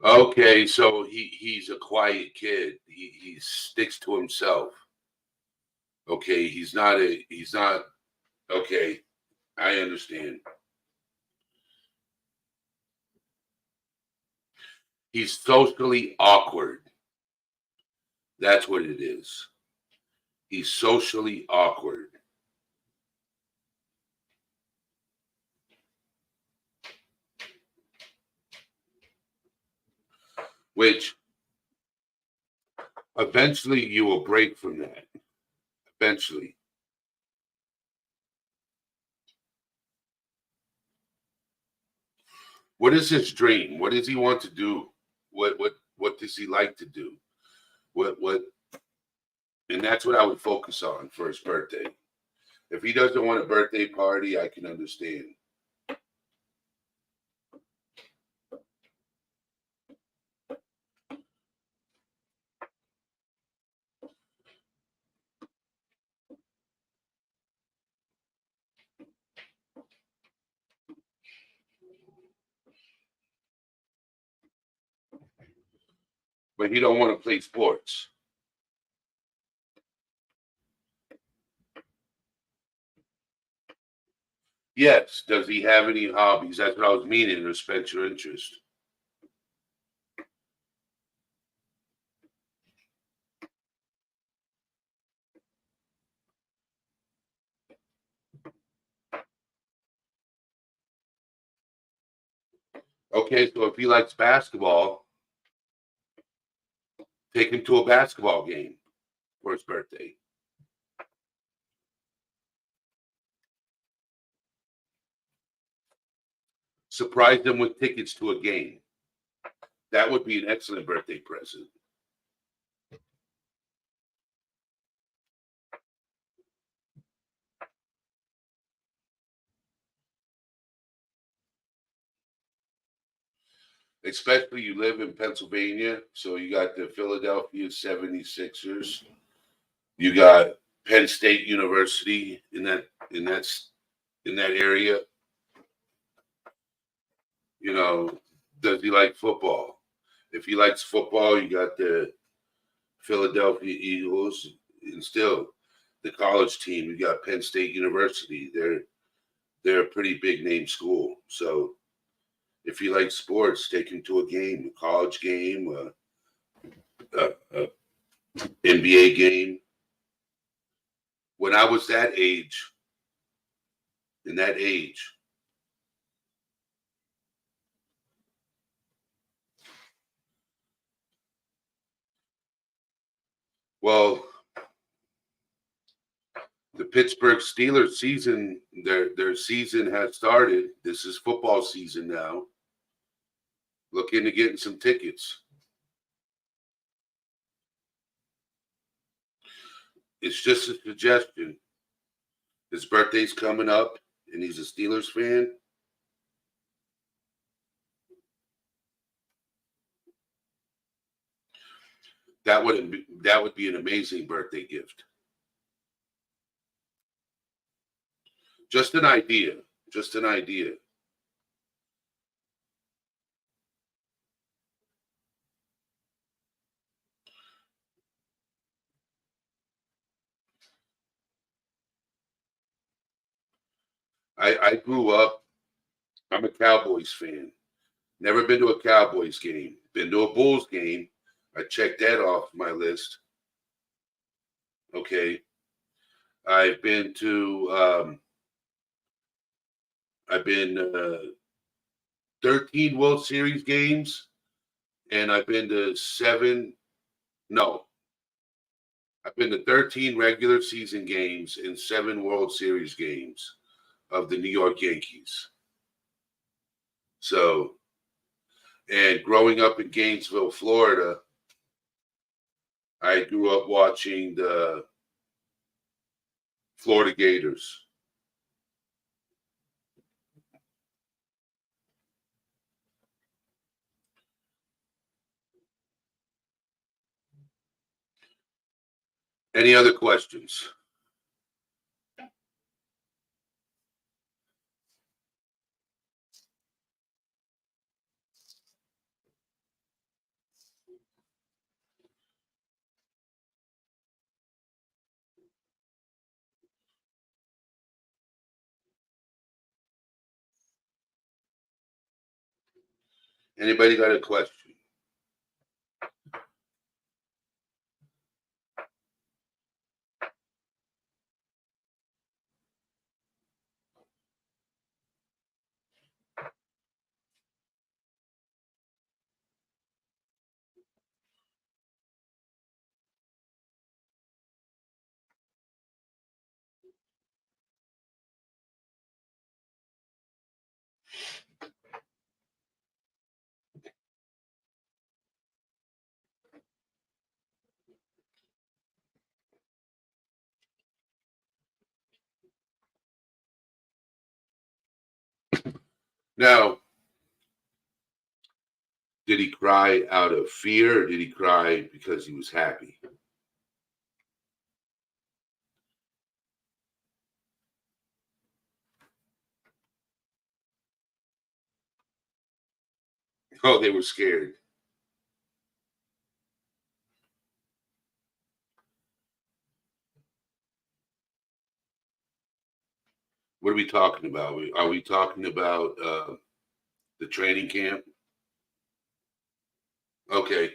Okay, so he's a quiet kid. He sticks to himself. Okay, he's not okay. I understand. He's socially awkward. That's what it is. He's socially awkward. Which eventually you will break from that. Eventually. What is his dream? What does he want to do? What does he like to do? What and that's what I would focus on for his birthday. If he doesn't want a birthday party, I can understand. But he don't want to play sports. Yes. Does he have any hobbies? That's what I was meaning. Respect your interest. Okay, so if he likes basketball, take him to a basketball game for his birthday. Surprise them with tickets to a game. That would be an excellent birthday present. Especially you live in Pennsylvania, so you got the Philadelphia 76ers. You got Penn State University in that area. You know, does he like football? If he likes football, you got the Philadelphia Eagles, and still the college team. You got Penn State University. They're a pretty big name school. So if he likes sports, take him to a game, a college game, a NBA game. When I was that age, well, the Pittsburgh Steelers season, their season has started. This is football season now. Look into getting some tickets. It's just a suggestion. His birthday's coming up, and he's a Steelers fan. That would be an amazing birthday gift. Just an idea. Just an idea. I grew up, I'm a Cowboys fan. Never been to a Cowboys game. Been to a Bulls game. I checked that off my list. Okay. I've been 13 World Series games, and I've been to 13 regular season games and 7 World Series games of the New York Yankees. So, and growing up in Gainesville, Florida, I grew up watching the Florida Gators. Any other questions? Anybody got a question? Now, did he cry out of fear, or did he cry because he was happy? Oh, they were scared. What are we talking about? Are we talking about the training camp? Okay.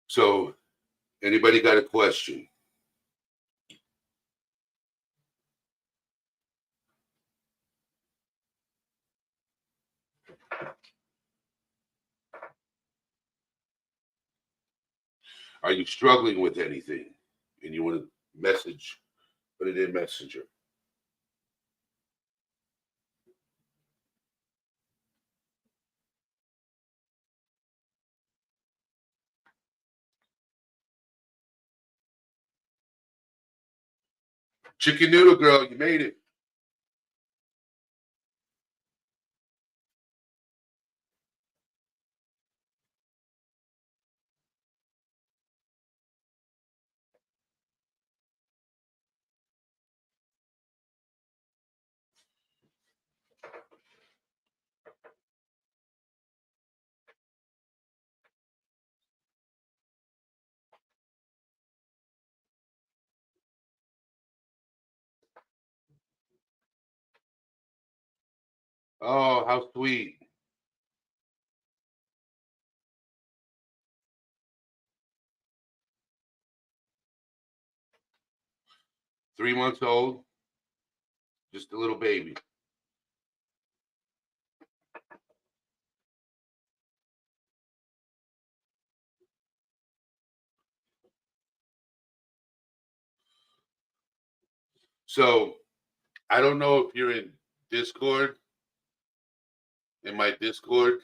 So, anybody got a question? Are you struggling with anything and you want to message, put it in Messenger? Chicken Noodle Girl, you made it. Oh, how sweet. Three months old, just a little baby. So, I don't know if you're in Discord, in my Discord,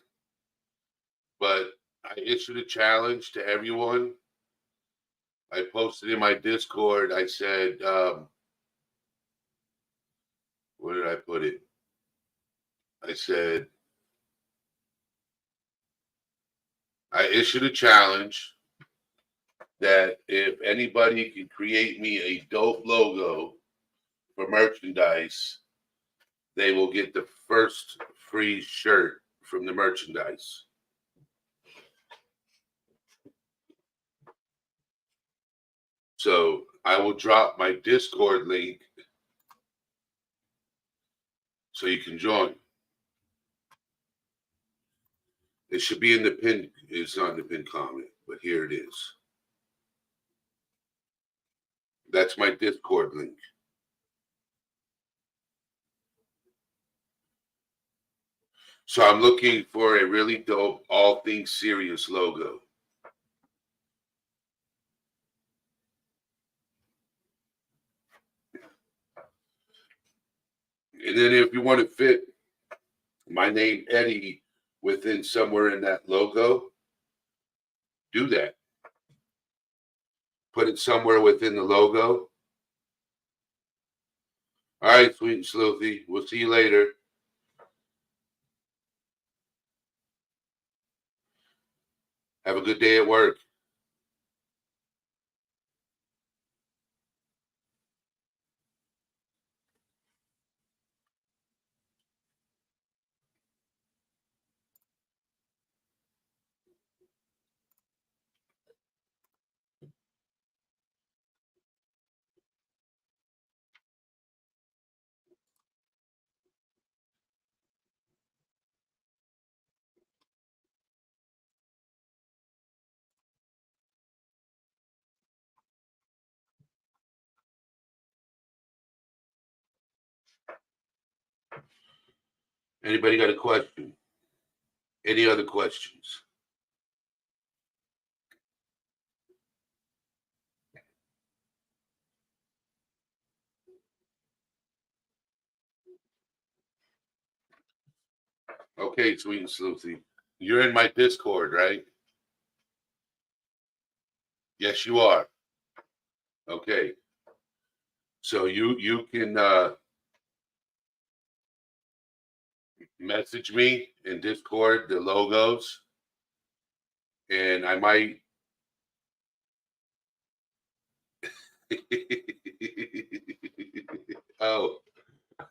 but I issued a challenge to everyone. I posted in my Discord, I said, where did I put it? I said, I issued a challenge that if anybody can create me a dope logo for merchandise, they will get the first free shirt from the merchandise. So I will drop my Discord link so you can join. It should be in the pin. It's not in the pin comment, but here it is. That's my Discord link. So I'm looking for a really dope All Things Serious logo. And then if you want to fit my name, Eddie, within somewhere in that logo, do that. Put it somewhere within the logo. All right, Sweet and Sleuthy. We'll see you later. Have a good day at work. Anybody got a question? Any other questions? Okay, Sweet and Sleuthy. You're in my Discord, right? Yes, you are. Okay. So you can message me in Discord the logos, and I might. Oh,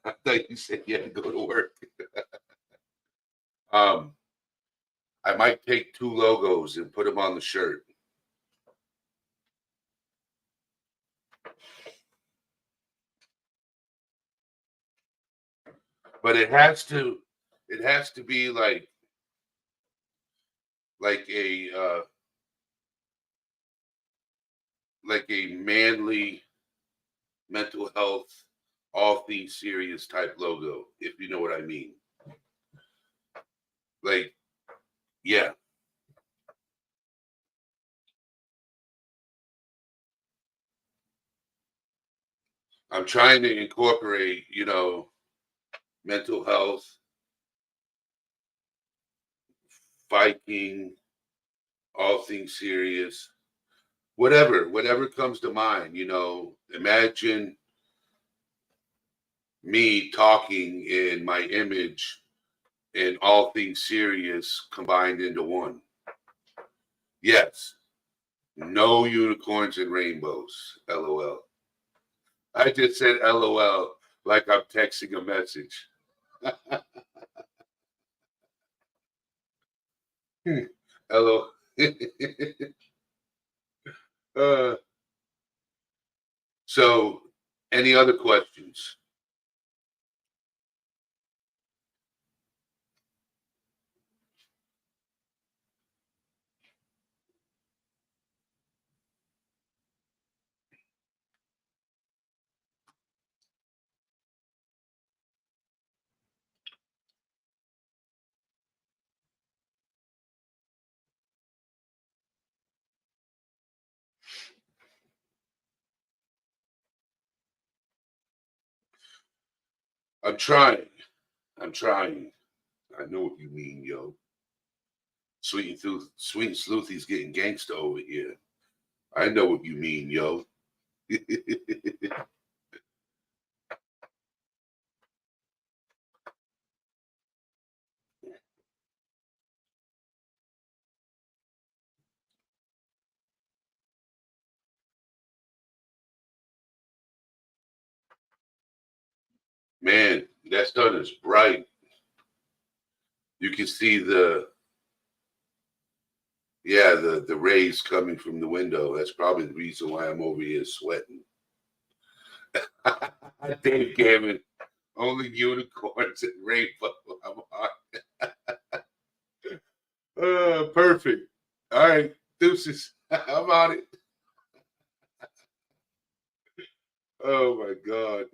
I thought you said you had to go to work. I might take 2 logos and put them on the shirt. But it has to be like a manly mental health, all things serious type logo, if you know what I mean. Like, yeah. I'm trying to incorporate, mental health, Viking, all things serious, whatever comes to mind, imagine me talking in my image and all things serious combined into one. Yes. No unicorns and rainbows. LOL. I just said LOL like I'm texting a message. Hello. So, any other questions? I'm trying. I know what you mean, yo. Sweet and Sleuthy's getting gangsta over here. I know what you mean, yo. Man, that sun is bright. You can see the rays coming from the window. That's probably the reason why I'm over here sweating. Dave Gammon, only unicorns and rainbow. I'm on. Perfect. All right, deuces. I'm on it. Oh my God.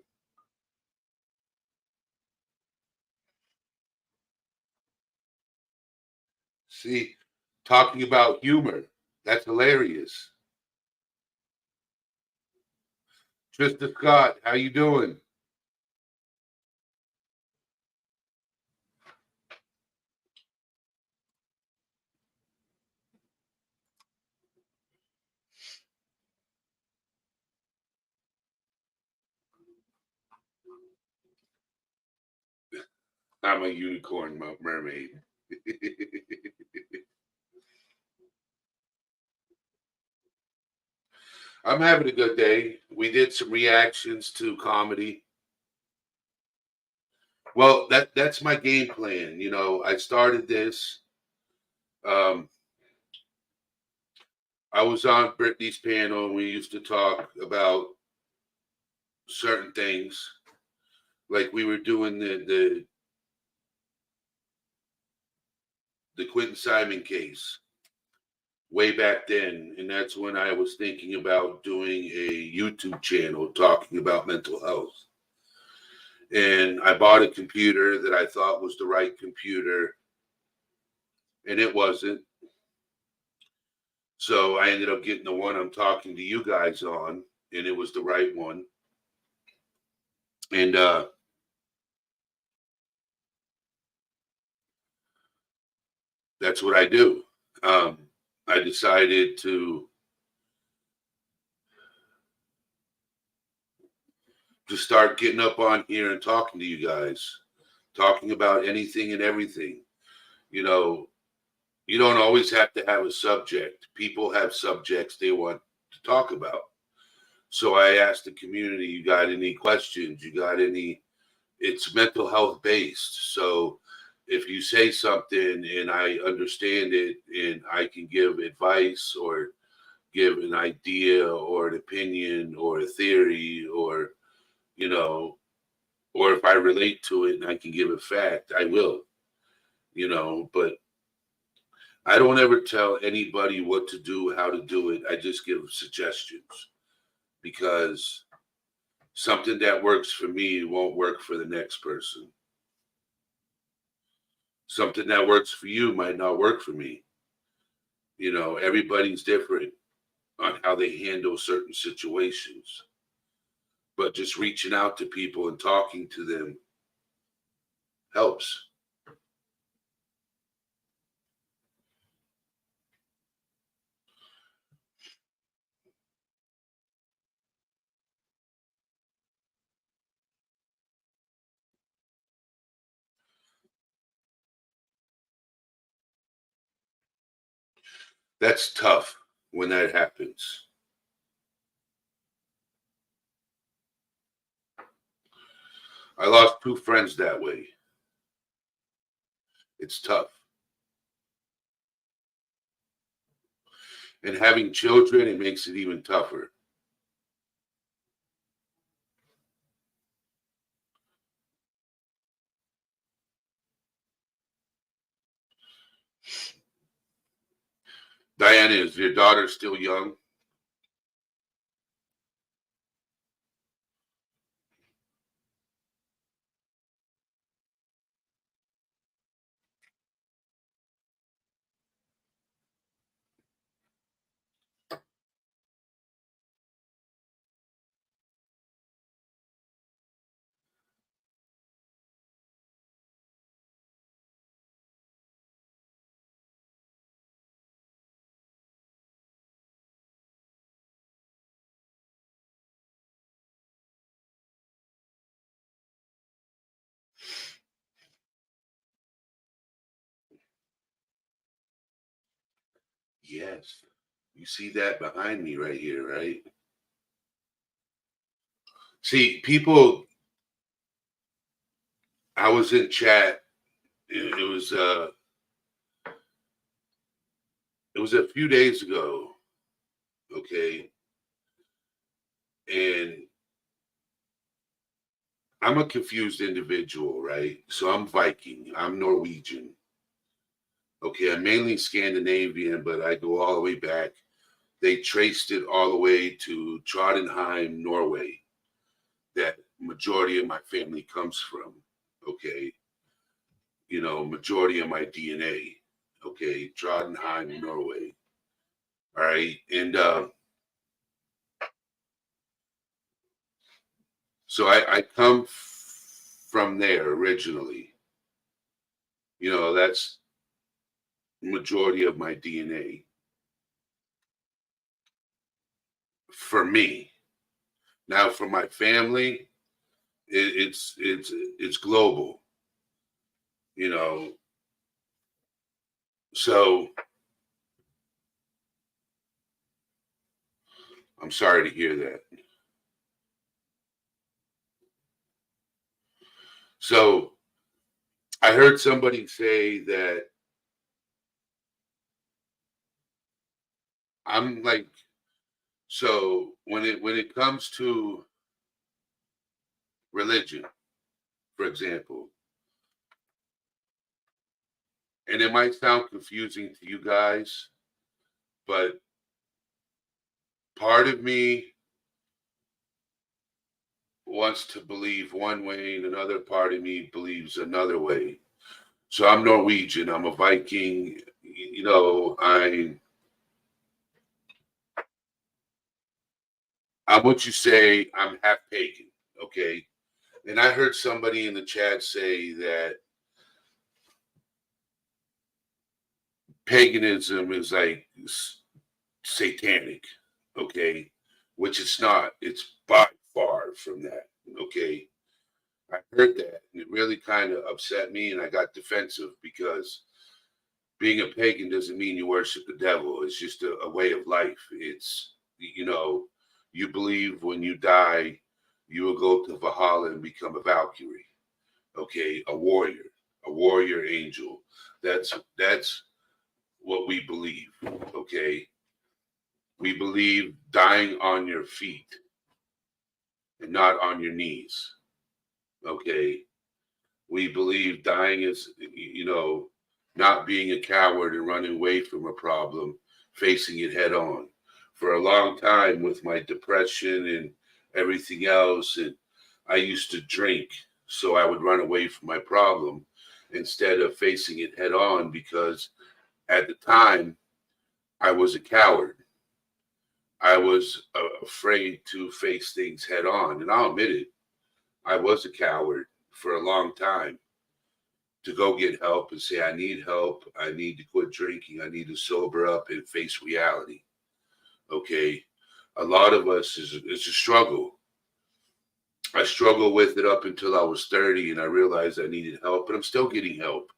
See, talking about humor. That's hilarious. Trista Scott, how you doing? I'm a unicorn mermaid. I'm having a good day. We did some reactions to comedy. Well, that's my game plan. You know, I started this. Um, I was on Brittany's panel and we used to talk about certain things. Like we were doing the Quentin Simon case way back then, and that's when I was thinking about doing a YouTube channel talking about mental health. And I bought a computer that I thought was the right computer, and it wasn't. So I ended up getting the one I'm talking to you guys on, and it was the right one. And that's what I do. I decided to start getting up on here and talking to you guys, talking about anything and everything. You know, you don't always have to have a subject. People have subjects they want to talk about. So I asked the community, you got any questions? You got any? It's mental health based. So if you say something and I understand it and I can give advice or give an idea or an opinion or a theory or, you know, or if I relate to it and I can give a fact, I will, you know, but I don't ever tell anybody what to do, how to do it. I just give suggestions because something that works for me won't work for the next person. Something that works for you might not work for me. You know, everybody's different on how they handle certain situations. But just reaching out to people and talking to them helps. That's tough when that happens. I lost 2 friends that way. It's tough. And having children, it makes it even tougher. Diana, is your daughter still young? Yes. You see that behind me right here, right? See, people, I was in chat. It was a few days ago, okay? And I'm a confused individual, right? So I'm Viking, I'm Norwegian. Okay, I'm mainly Scandinavian, but I go all the way back. They traced it all the way to Trondheim, Norway, that majority of my family comes from. Okay, you know, majority of my DNA. Okay, Trondheim, Norway. All right, and so I come from there originally. You know, that's majority of my DNA for me. Now, for my family, it's global. You know, so I'm sorry to hear that. So I heard somebody say that I'm like, so when it comes to religion, for example, and it might sound confusing to you guys, but part of me wants to believe one way and another part of me believes another way. So I'm Norwegian, I'm a Viking, you know, I'm what you say, I'm half pagan, okay? And I heard somebody in the chat say that paganism is like satanic, okay? Which it's not. It's by far from that, okay? I heard that and it really kind of upset me and I got defensive because being a pagan doesn't mean you worship the devil. It's just a way of life. It's, you know, you believe when you die, you will go to Valhalla and become a Valkyrie, okay? A warrior angel. That's what we believe, okay? We believe dying on your feet and not on your knees, okay? We believe dying is, you know, not being a coward and running away from a problem, facing it head on. For a long time with my depression and everything else, and I used to drink, so I would run away from my problem instead of facing it head on because at the time I was a coward. I was afraid to face things head on. And I'll admit it, I was a coward for a long time to go get help and say, I need help. I need to quit drinking. I need to sober up and face reality. Okay. A lot of us it's a struggle. I struggled with it up until I was 30 and I realized I needed help, but I'm still getting help.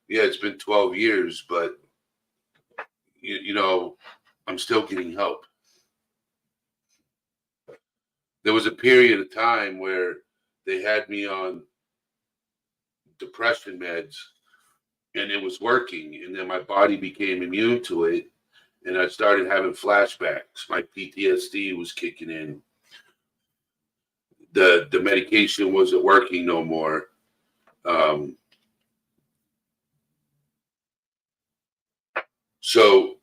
Yeah, it's been 12 years, but you know, I'm still getting help. There was a period of time where they had me on depression meds and it was working. And then my body became immune to it. And I started having flashbacks. My PTSD was kicking in. The medication wasn't working no more. So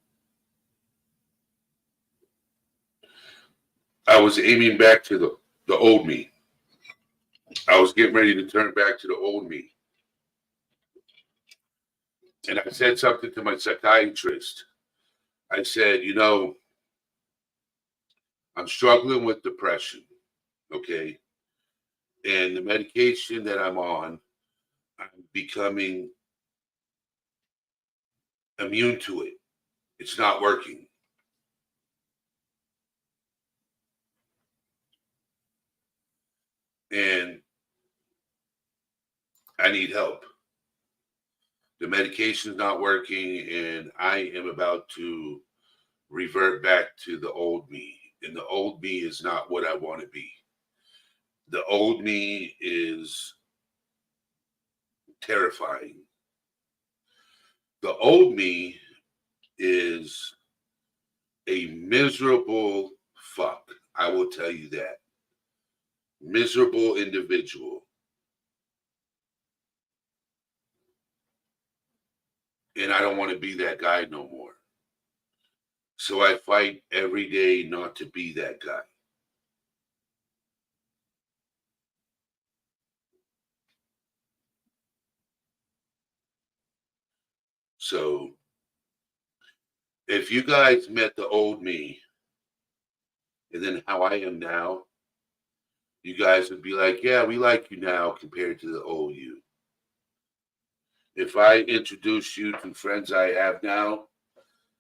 I was aiming back to the old me. I was getting ready to turn back to the old me. And I said something to my psychiatrist. I said, you know, I'm struggling with depression, okay? And the medication that I'm on, I'm becoming immune to it. It's not working. And I need help. The medication's not working, and I am about to revert back to the old me. And the old me is not what I want to be. The old me is terrifying. The old me is a miserable fuck. I will tell you that. Miserable individual. And I don't want to be that guy no more. So I fight every day not to be that guy. So if you guys met the old me and then how I am now, you guys would be like, yeah, we like you now compared to the old you. If I introduce you to friends I have now,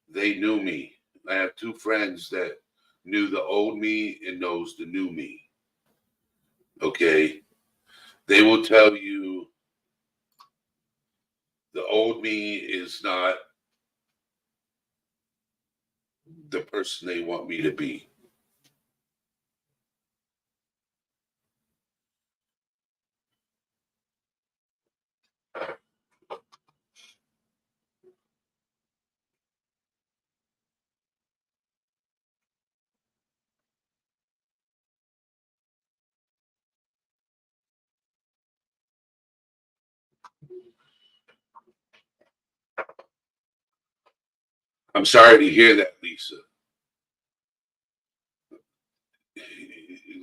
they knew me. I have two friends that knew the old me and knows the new me. Okay. They will tell you the old me is not the person they want me to be. I'm sorry to hear that, Lisa.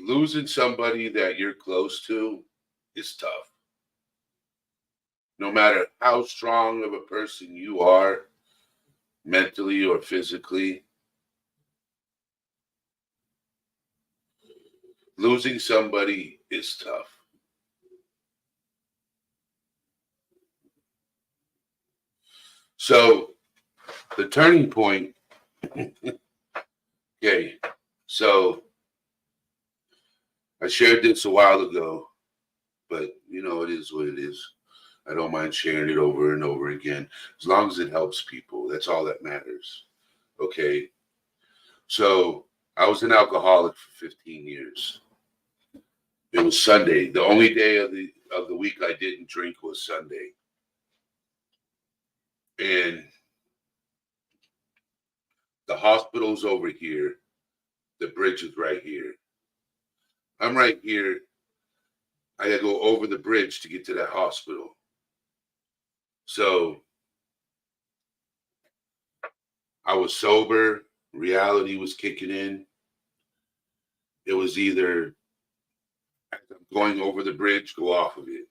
Losing somebody that you're close to is tough. No matter how strong of a person you are, mentally or physically, losing somebody is tough. So the turning point, okay, so I shared this a while ago, but you know, it is what it is. I don't mind sharing it over and over again, as long as it helps people. That's all that matters. Okay. So I was an alcoholic for 15 years. It was Sunday. The only day of the week I didn't drink was Sunday. And the hospital's over here. The bridge is right here. I'm right here. I gotta go over the bridge to get to that hospital. So I was sober. Reality was kicking in. It was either as I'm going over the bridge, go off of it,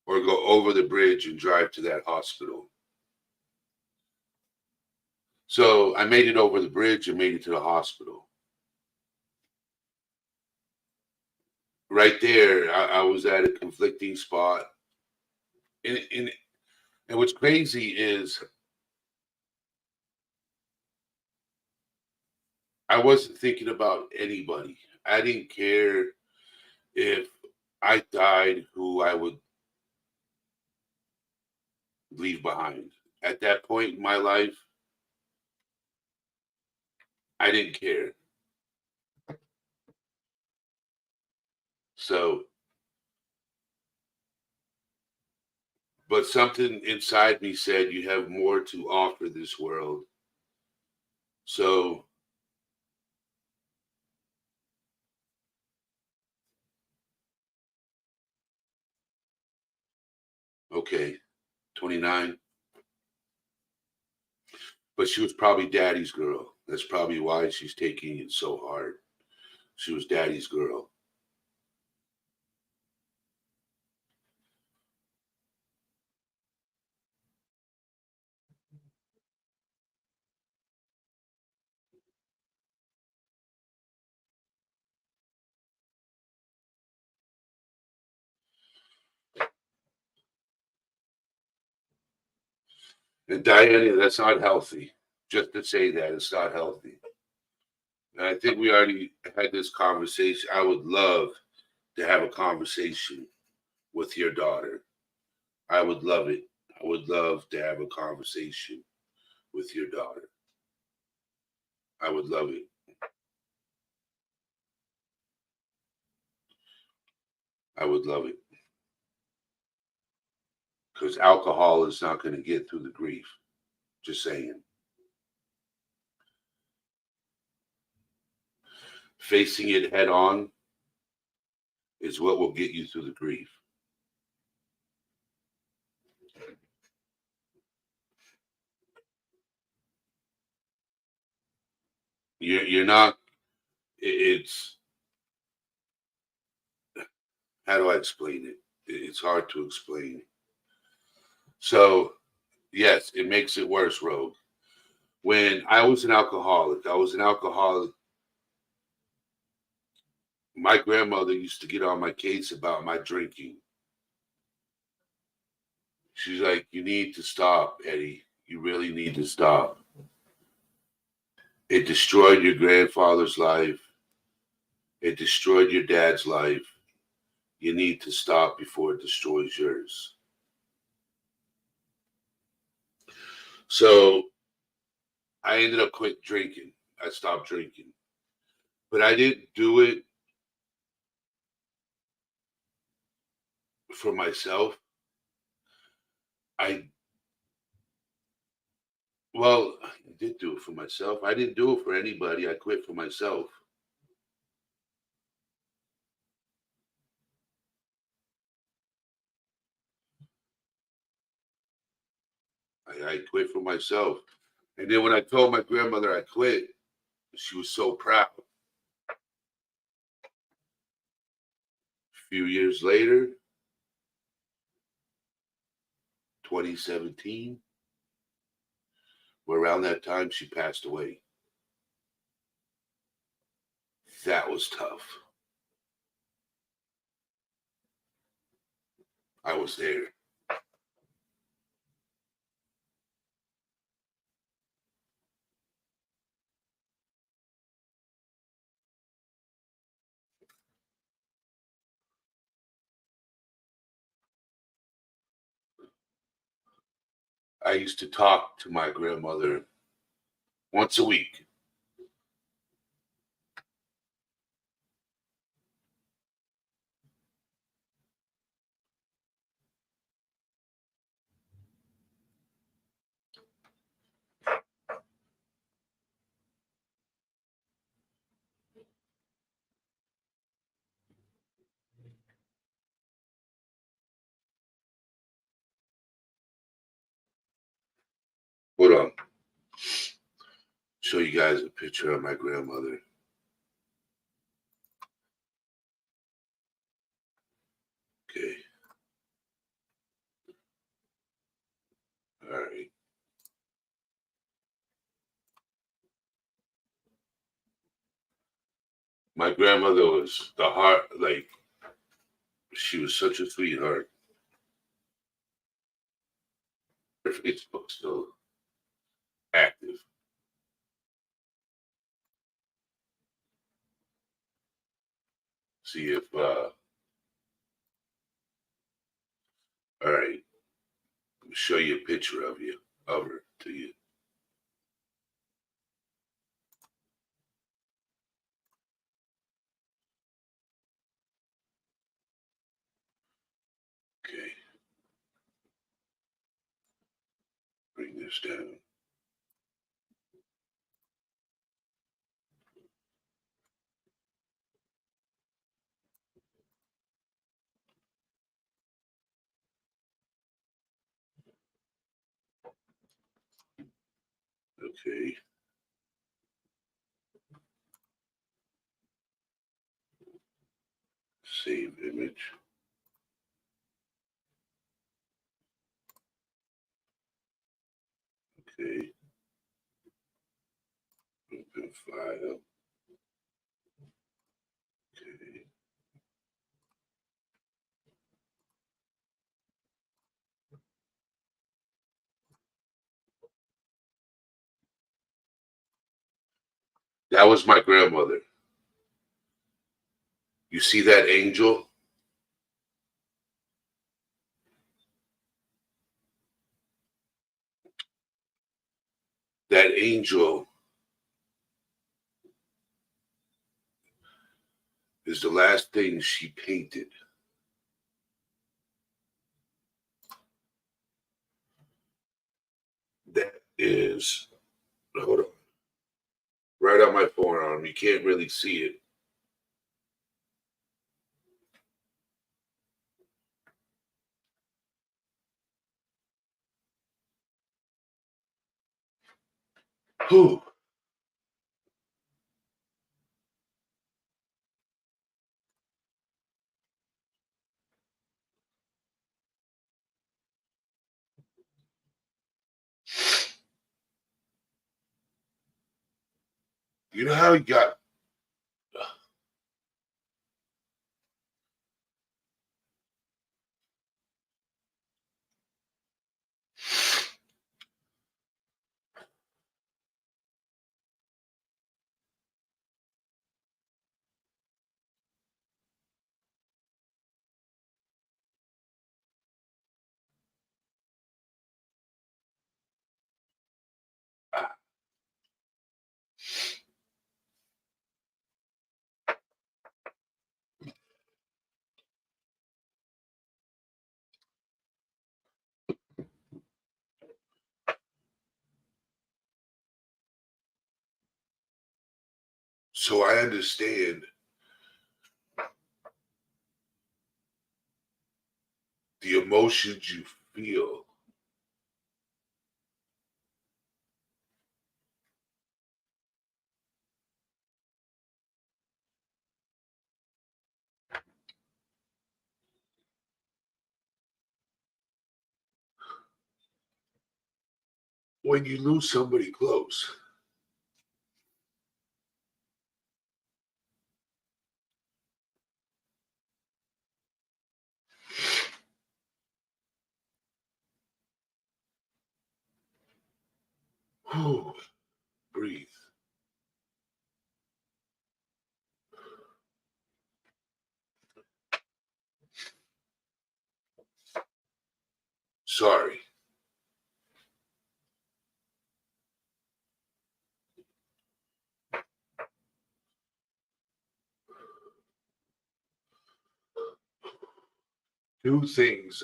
or go over the bridge and drive to that hospital. So I made it over the bridge and made it to the hospital. Right there, I was at a conflicting spot. And what's crazy is I wasn't thinking about anybody. I didn't care if I died, who I would leave behind. At that point in my life, I didn't care. So, but something inside me said, you have more to offer this world. So, okay, 29. But she was probably daddy's girl. That's probably why she's taking it so hard. She was daddy's girl. And Diana, that's not healthy. Just to say that, it's not healthy. And I think we already had this conversation. I would love to have a conversation with your daughter. I would love it. I would love to have a conversation with your daughter. I would love it. I would love it. Because alcohol is not going to get through the grief. Just saying. Facing it head on is what will get you through the grief. You're not, it's, how do I explain it? It's hard to explain. So, yes, it makes it worse, Rogue. When I was an alcoholic, my grandmother used to get on my case about my drinking. She's like, you need to stop, Eddie. You really need to stop. It destroyed your grandfather's life. It destroyed your dad's life. you need to stop before it destroys yours. So I ended up quit drinking. I stopped drinking. But I didn't do it for myself. I did do it for myself. I didn't do it for anybody. I quit for myself. I quit for myself. And then when I told my grandmother I quit, she was so proud. A few years later, 2017, around that time, she passed away. That was tough. I was there. I used to talk to my grandmother once a week. Hold on. Show you guys a picture of my grandmother. Okay. All right. My grandmother was the heart, like, she was such a sweetheart. Her Facebook's still active. See if, all right. Let me show you a picture of her to you. Okay. Bring this down. Okay. Save image. Okay. Open file. Okay. That was my grandmother. You see that angel? That angel is the last thing she painted. That is, hold on, right on my forearm. You can't really see it. Whew. You know how he got, So I understand the emotions you feel. When you lose somebody close. Whew, breathe. Sorry. Two things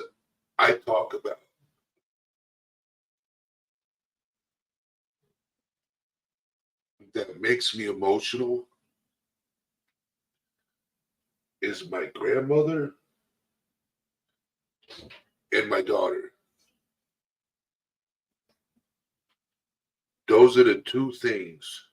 I talk about. That makes me emotional is my grandmother and my daughter. Those are the two things.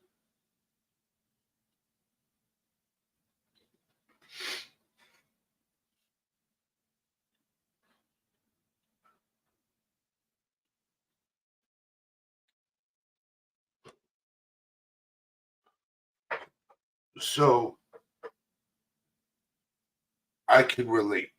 So I can relate.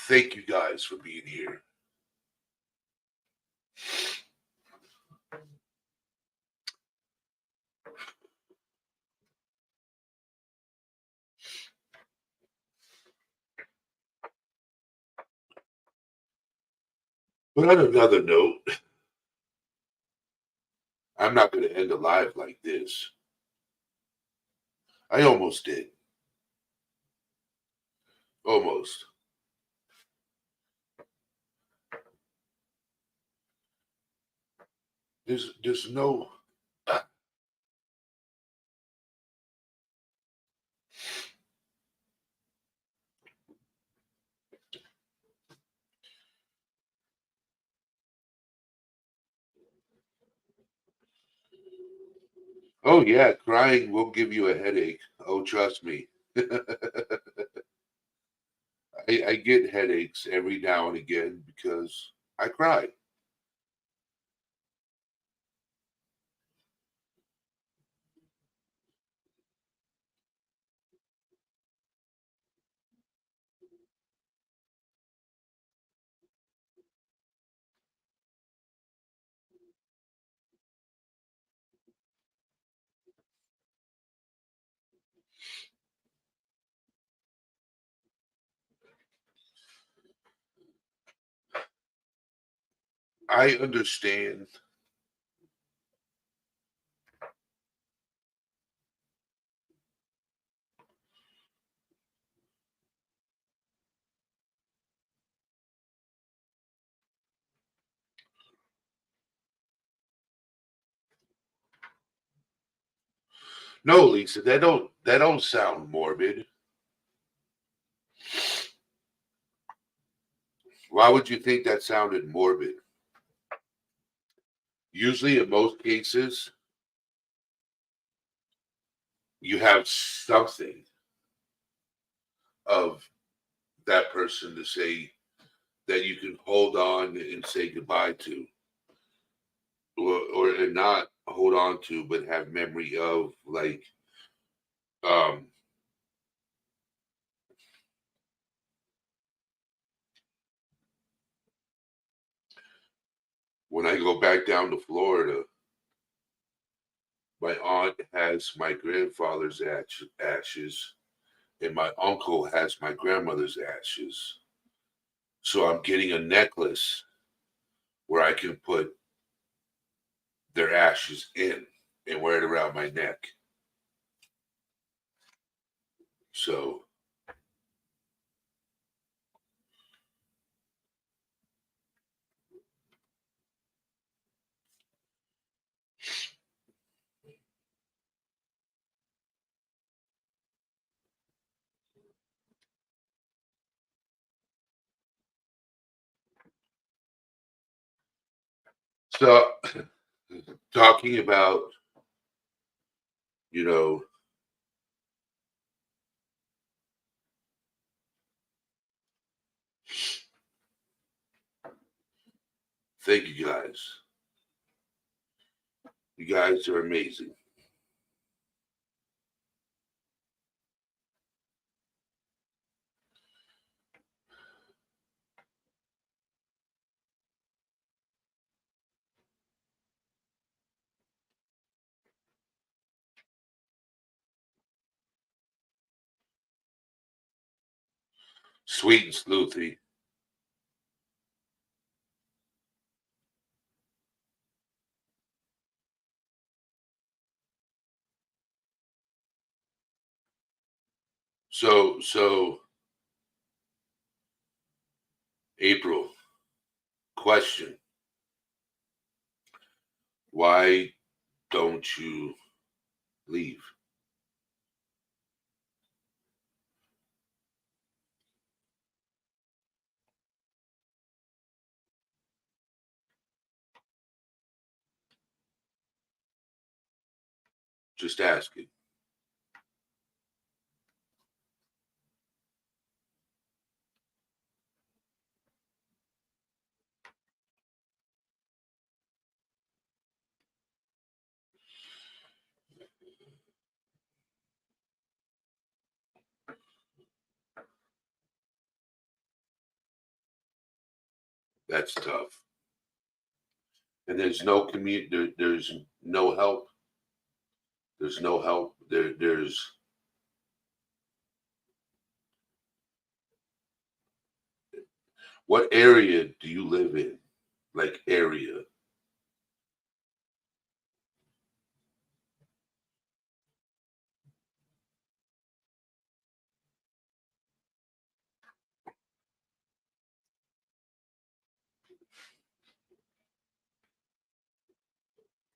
Thank you guys for being here. But on another note, I'm not going to end a live like this. I almost did. Almost. There's no oh yeah, crying will give you a headache. Oh, trust me. I get headaches every now and again because I cry. I understand. No, Lisa, that don't sound morbid. Why would you think that sounded morbid? Usually, in most cases, you have something of that person to say that you can hold on and say goodbye to, or and not hold on to, but have memory of, like, um, when I go back down to Florida, my aunt has my grandfather's ashes, and my uncle has my grandmother's ashes. So I'm getting a necklace where I can put their ashes in and wear it around my neck. So so talking about, you know, thank you guys. You guys are amazing. Sweet and sleuthy. So April, question. Why don't you leave? Just asking. That's tough. And there's no there's no help. There's no help. There's what area do you live in? Like area.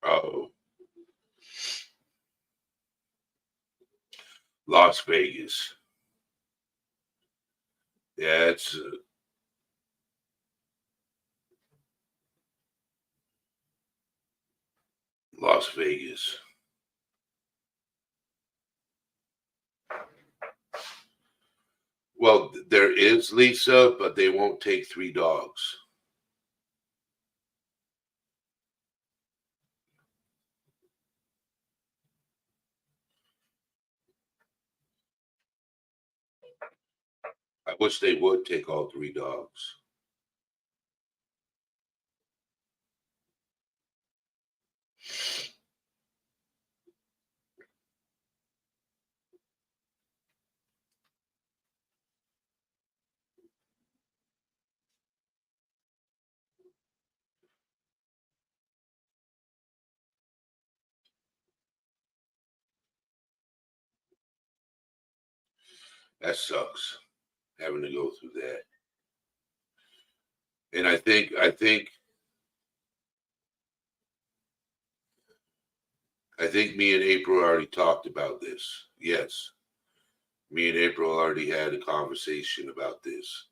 Oh, Las Vegas. Yeah, it's Las Vegas. Well, there is Lisa, but they won't take 3 dogs. I wish they would take all 3 dogs. That sucks having to go through that. And I think me and April already talked about this. Yes. Me and April already had a conversation about this.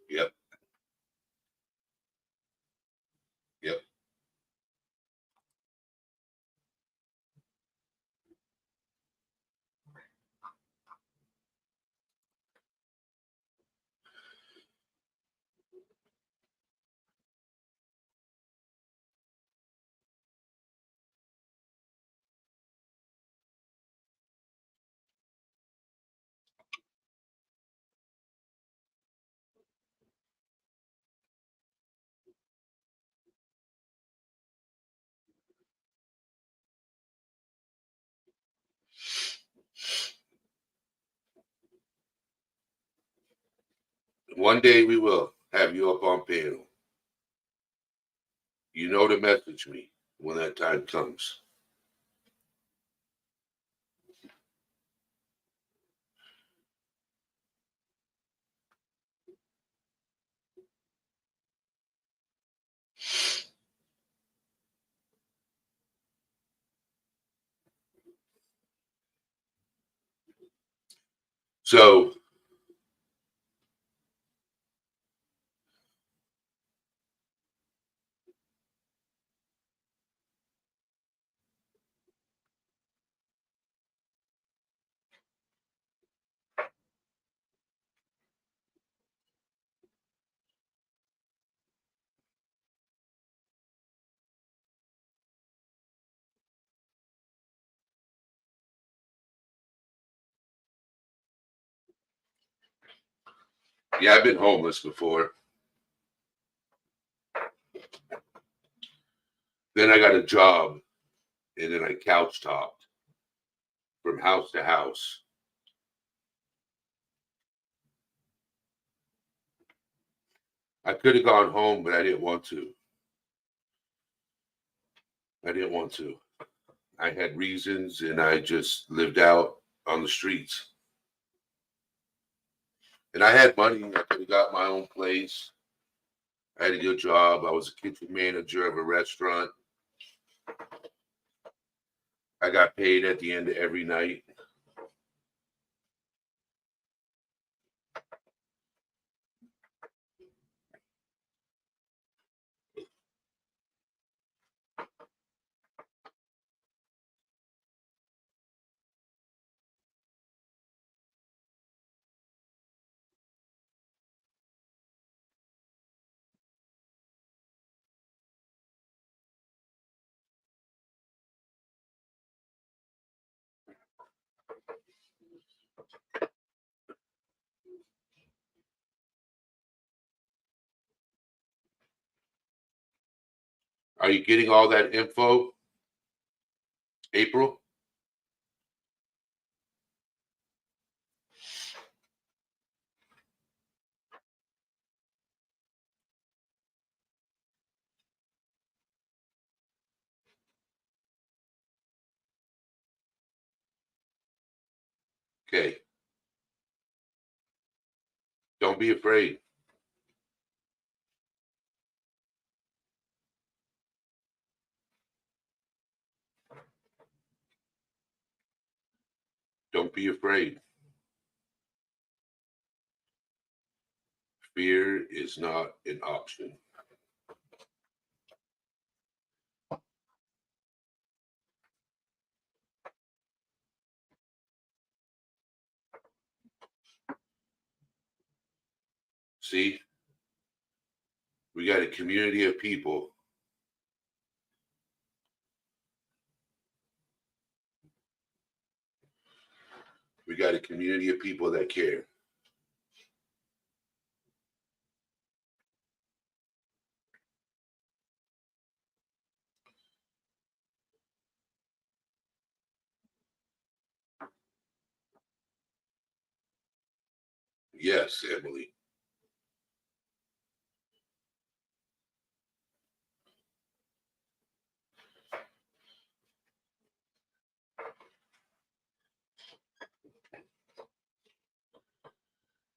Yep. Yep. One day we will have you up on panel. You know to message me when that time comes. So yeah, I've been homeless before. Then I got a job, and then I couch topped from house to house. I could have gone home, but I didn't want to. I didn't want to. I had reasons, and I just lived out on the streets. And I had money. I could have got my own place. I had a good job. I was a kitchen manager of a restaurant. I got paid at the end of every night. Are you getting all that info, April? Okay. Don't be afraid. Don't be afraid. Fear is not an option. See, we got a community of people. We got a community of people that care. Yes, Emily.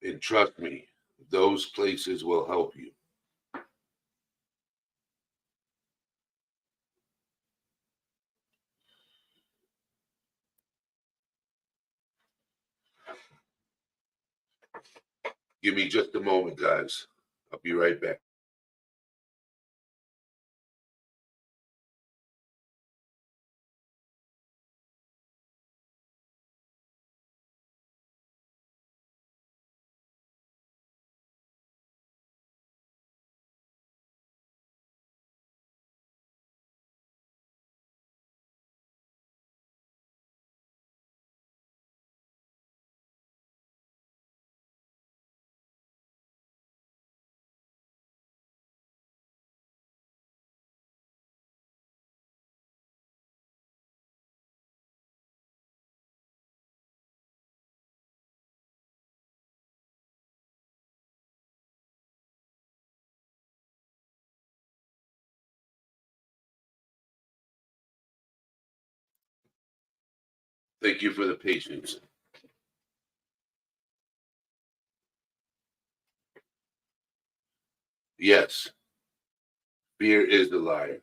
And trust me, those places will help you. Give me just a moment, guys. I'll be right back. Thank you for the patience. Yes, fear is the liar.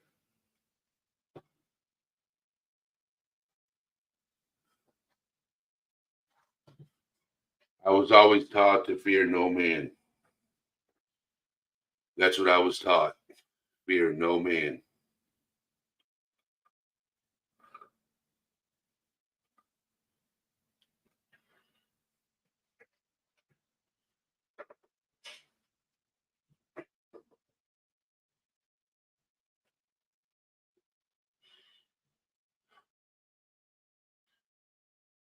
I was always taught to fear no man. That's what I was taught. Fear no man.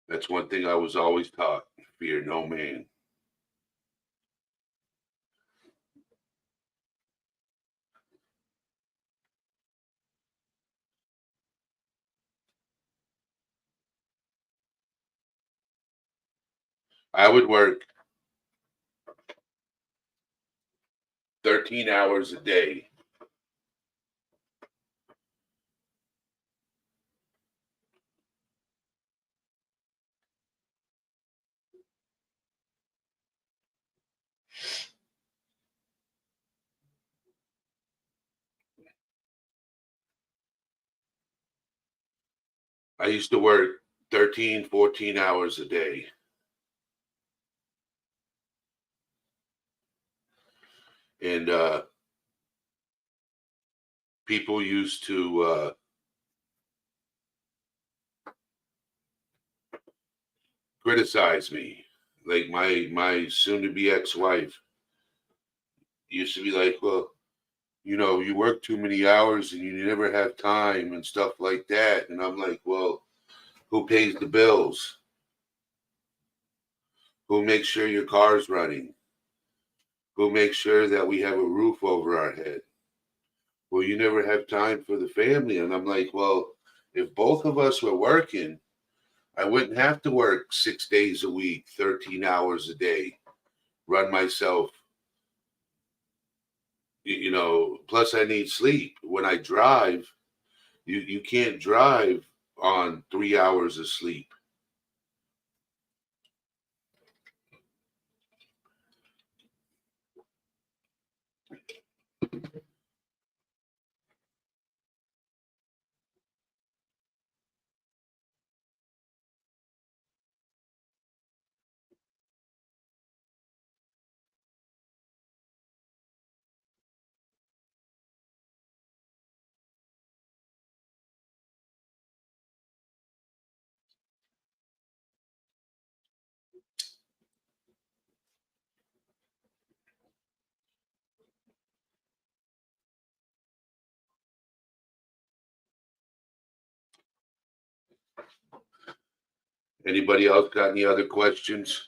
That's one thing I was always taught. Fear no man. I would work 13 hours a day. I used to work 13, 14 hours a day. And people used to criticize me. Like my soon to be ex-wife used to be like, well, you know, you work too many hours and you never have time and stuff like that. And I'm like, well, who pays the bills? Who makes sure your car's running? Who makes sure that we have a roof over our head? Well, you never have time for the family. And I'm like, well, if both of us were working, I wouldn't have to work 6 days a week, 13 hours a day, run myself. You know, plus I need sleep. When I drive, you can't drive on 3 hours of sleep. Anybody else got any other questions?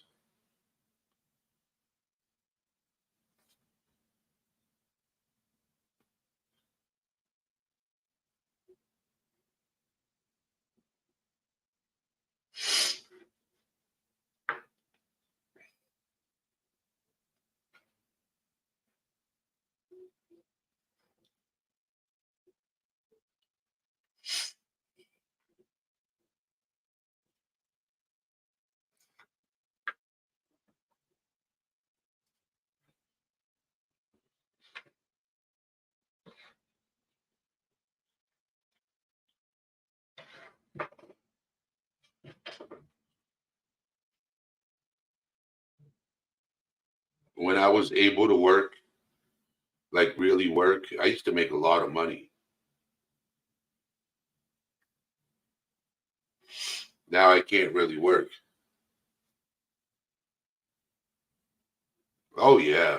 When I was able to work, like really work, I used to make a lot of money. Now I can't really work. Oh, yeah.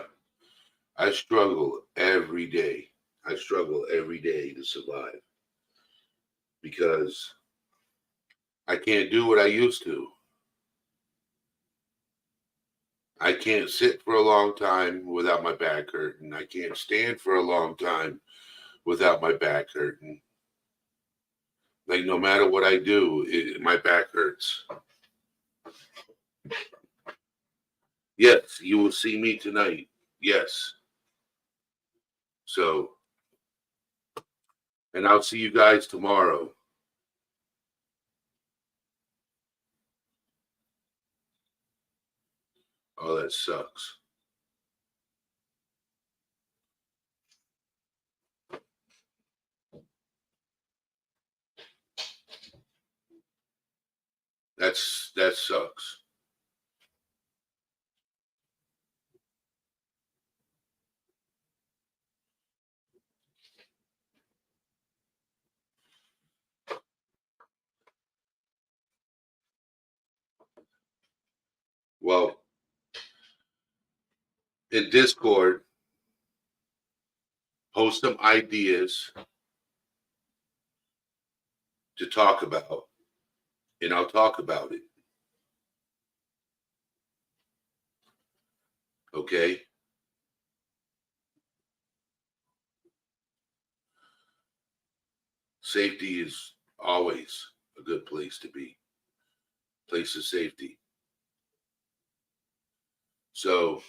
I struggle every day. I struggle every day to survive because I can't do what I used to. I can't sit for a long time without my back hurting. I can't stand for a long time without my back hurting. Like no matter what I do, my back hurts. Yes, you will see me tonight. Yes. So, and I'll see you guys tomorrow. Oh, that sucks. That sucks. Well, in Discord, post some ideas to talk about, and I'll talk about it. Okay? Safety is always a good place to be. Place of safety. So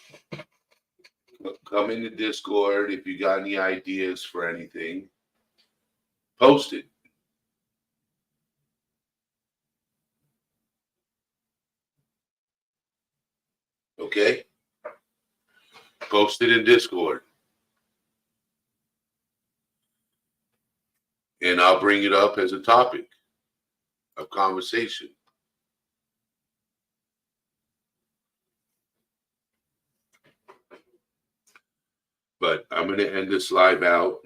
come into Discord if you got any ideas for anything. Post it. Okay? Post it in Discord. And I'll bring it up as a topic of conversation. But I'm going to end this live out.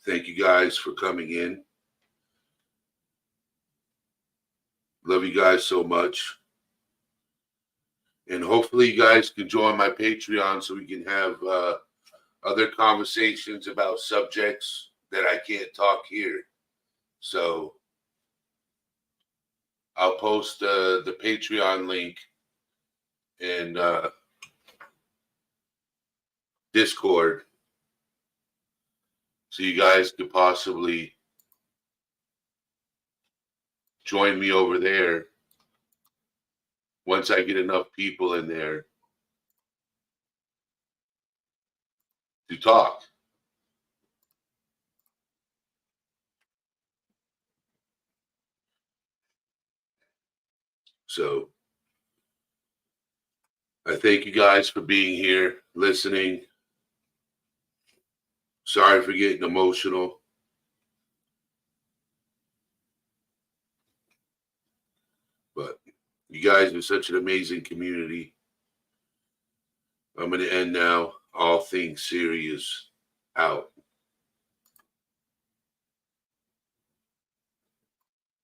Thank you guys for coming in. Love you guys so much. And hopefully you guys can join my Patreon so we can have other conversations about subjects that I can't talk here. So I'll post the Patreon link in Discord so you guys could possibly join me over there once I get enough people in there to talk. So I thank you guys for being here, listening. Sorry for getting emotional. But you guys are such an amazing community. I'm going to end now. All things serious out.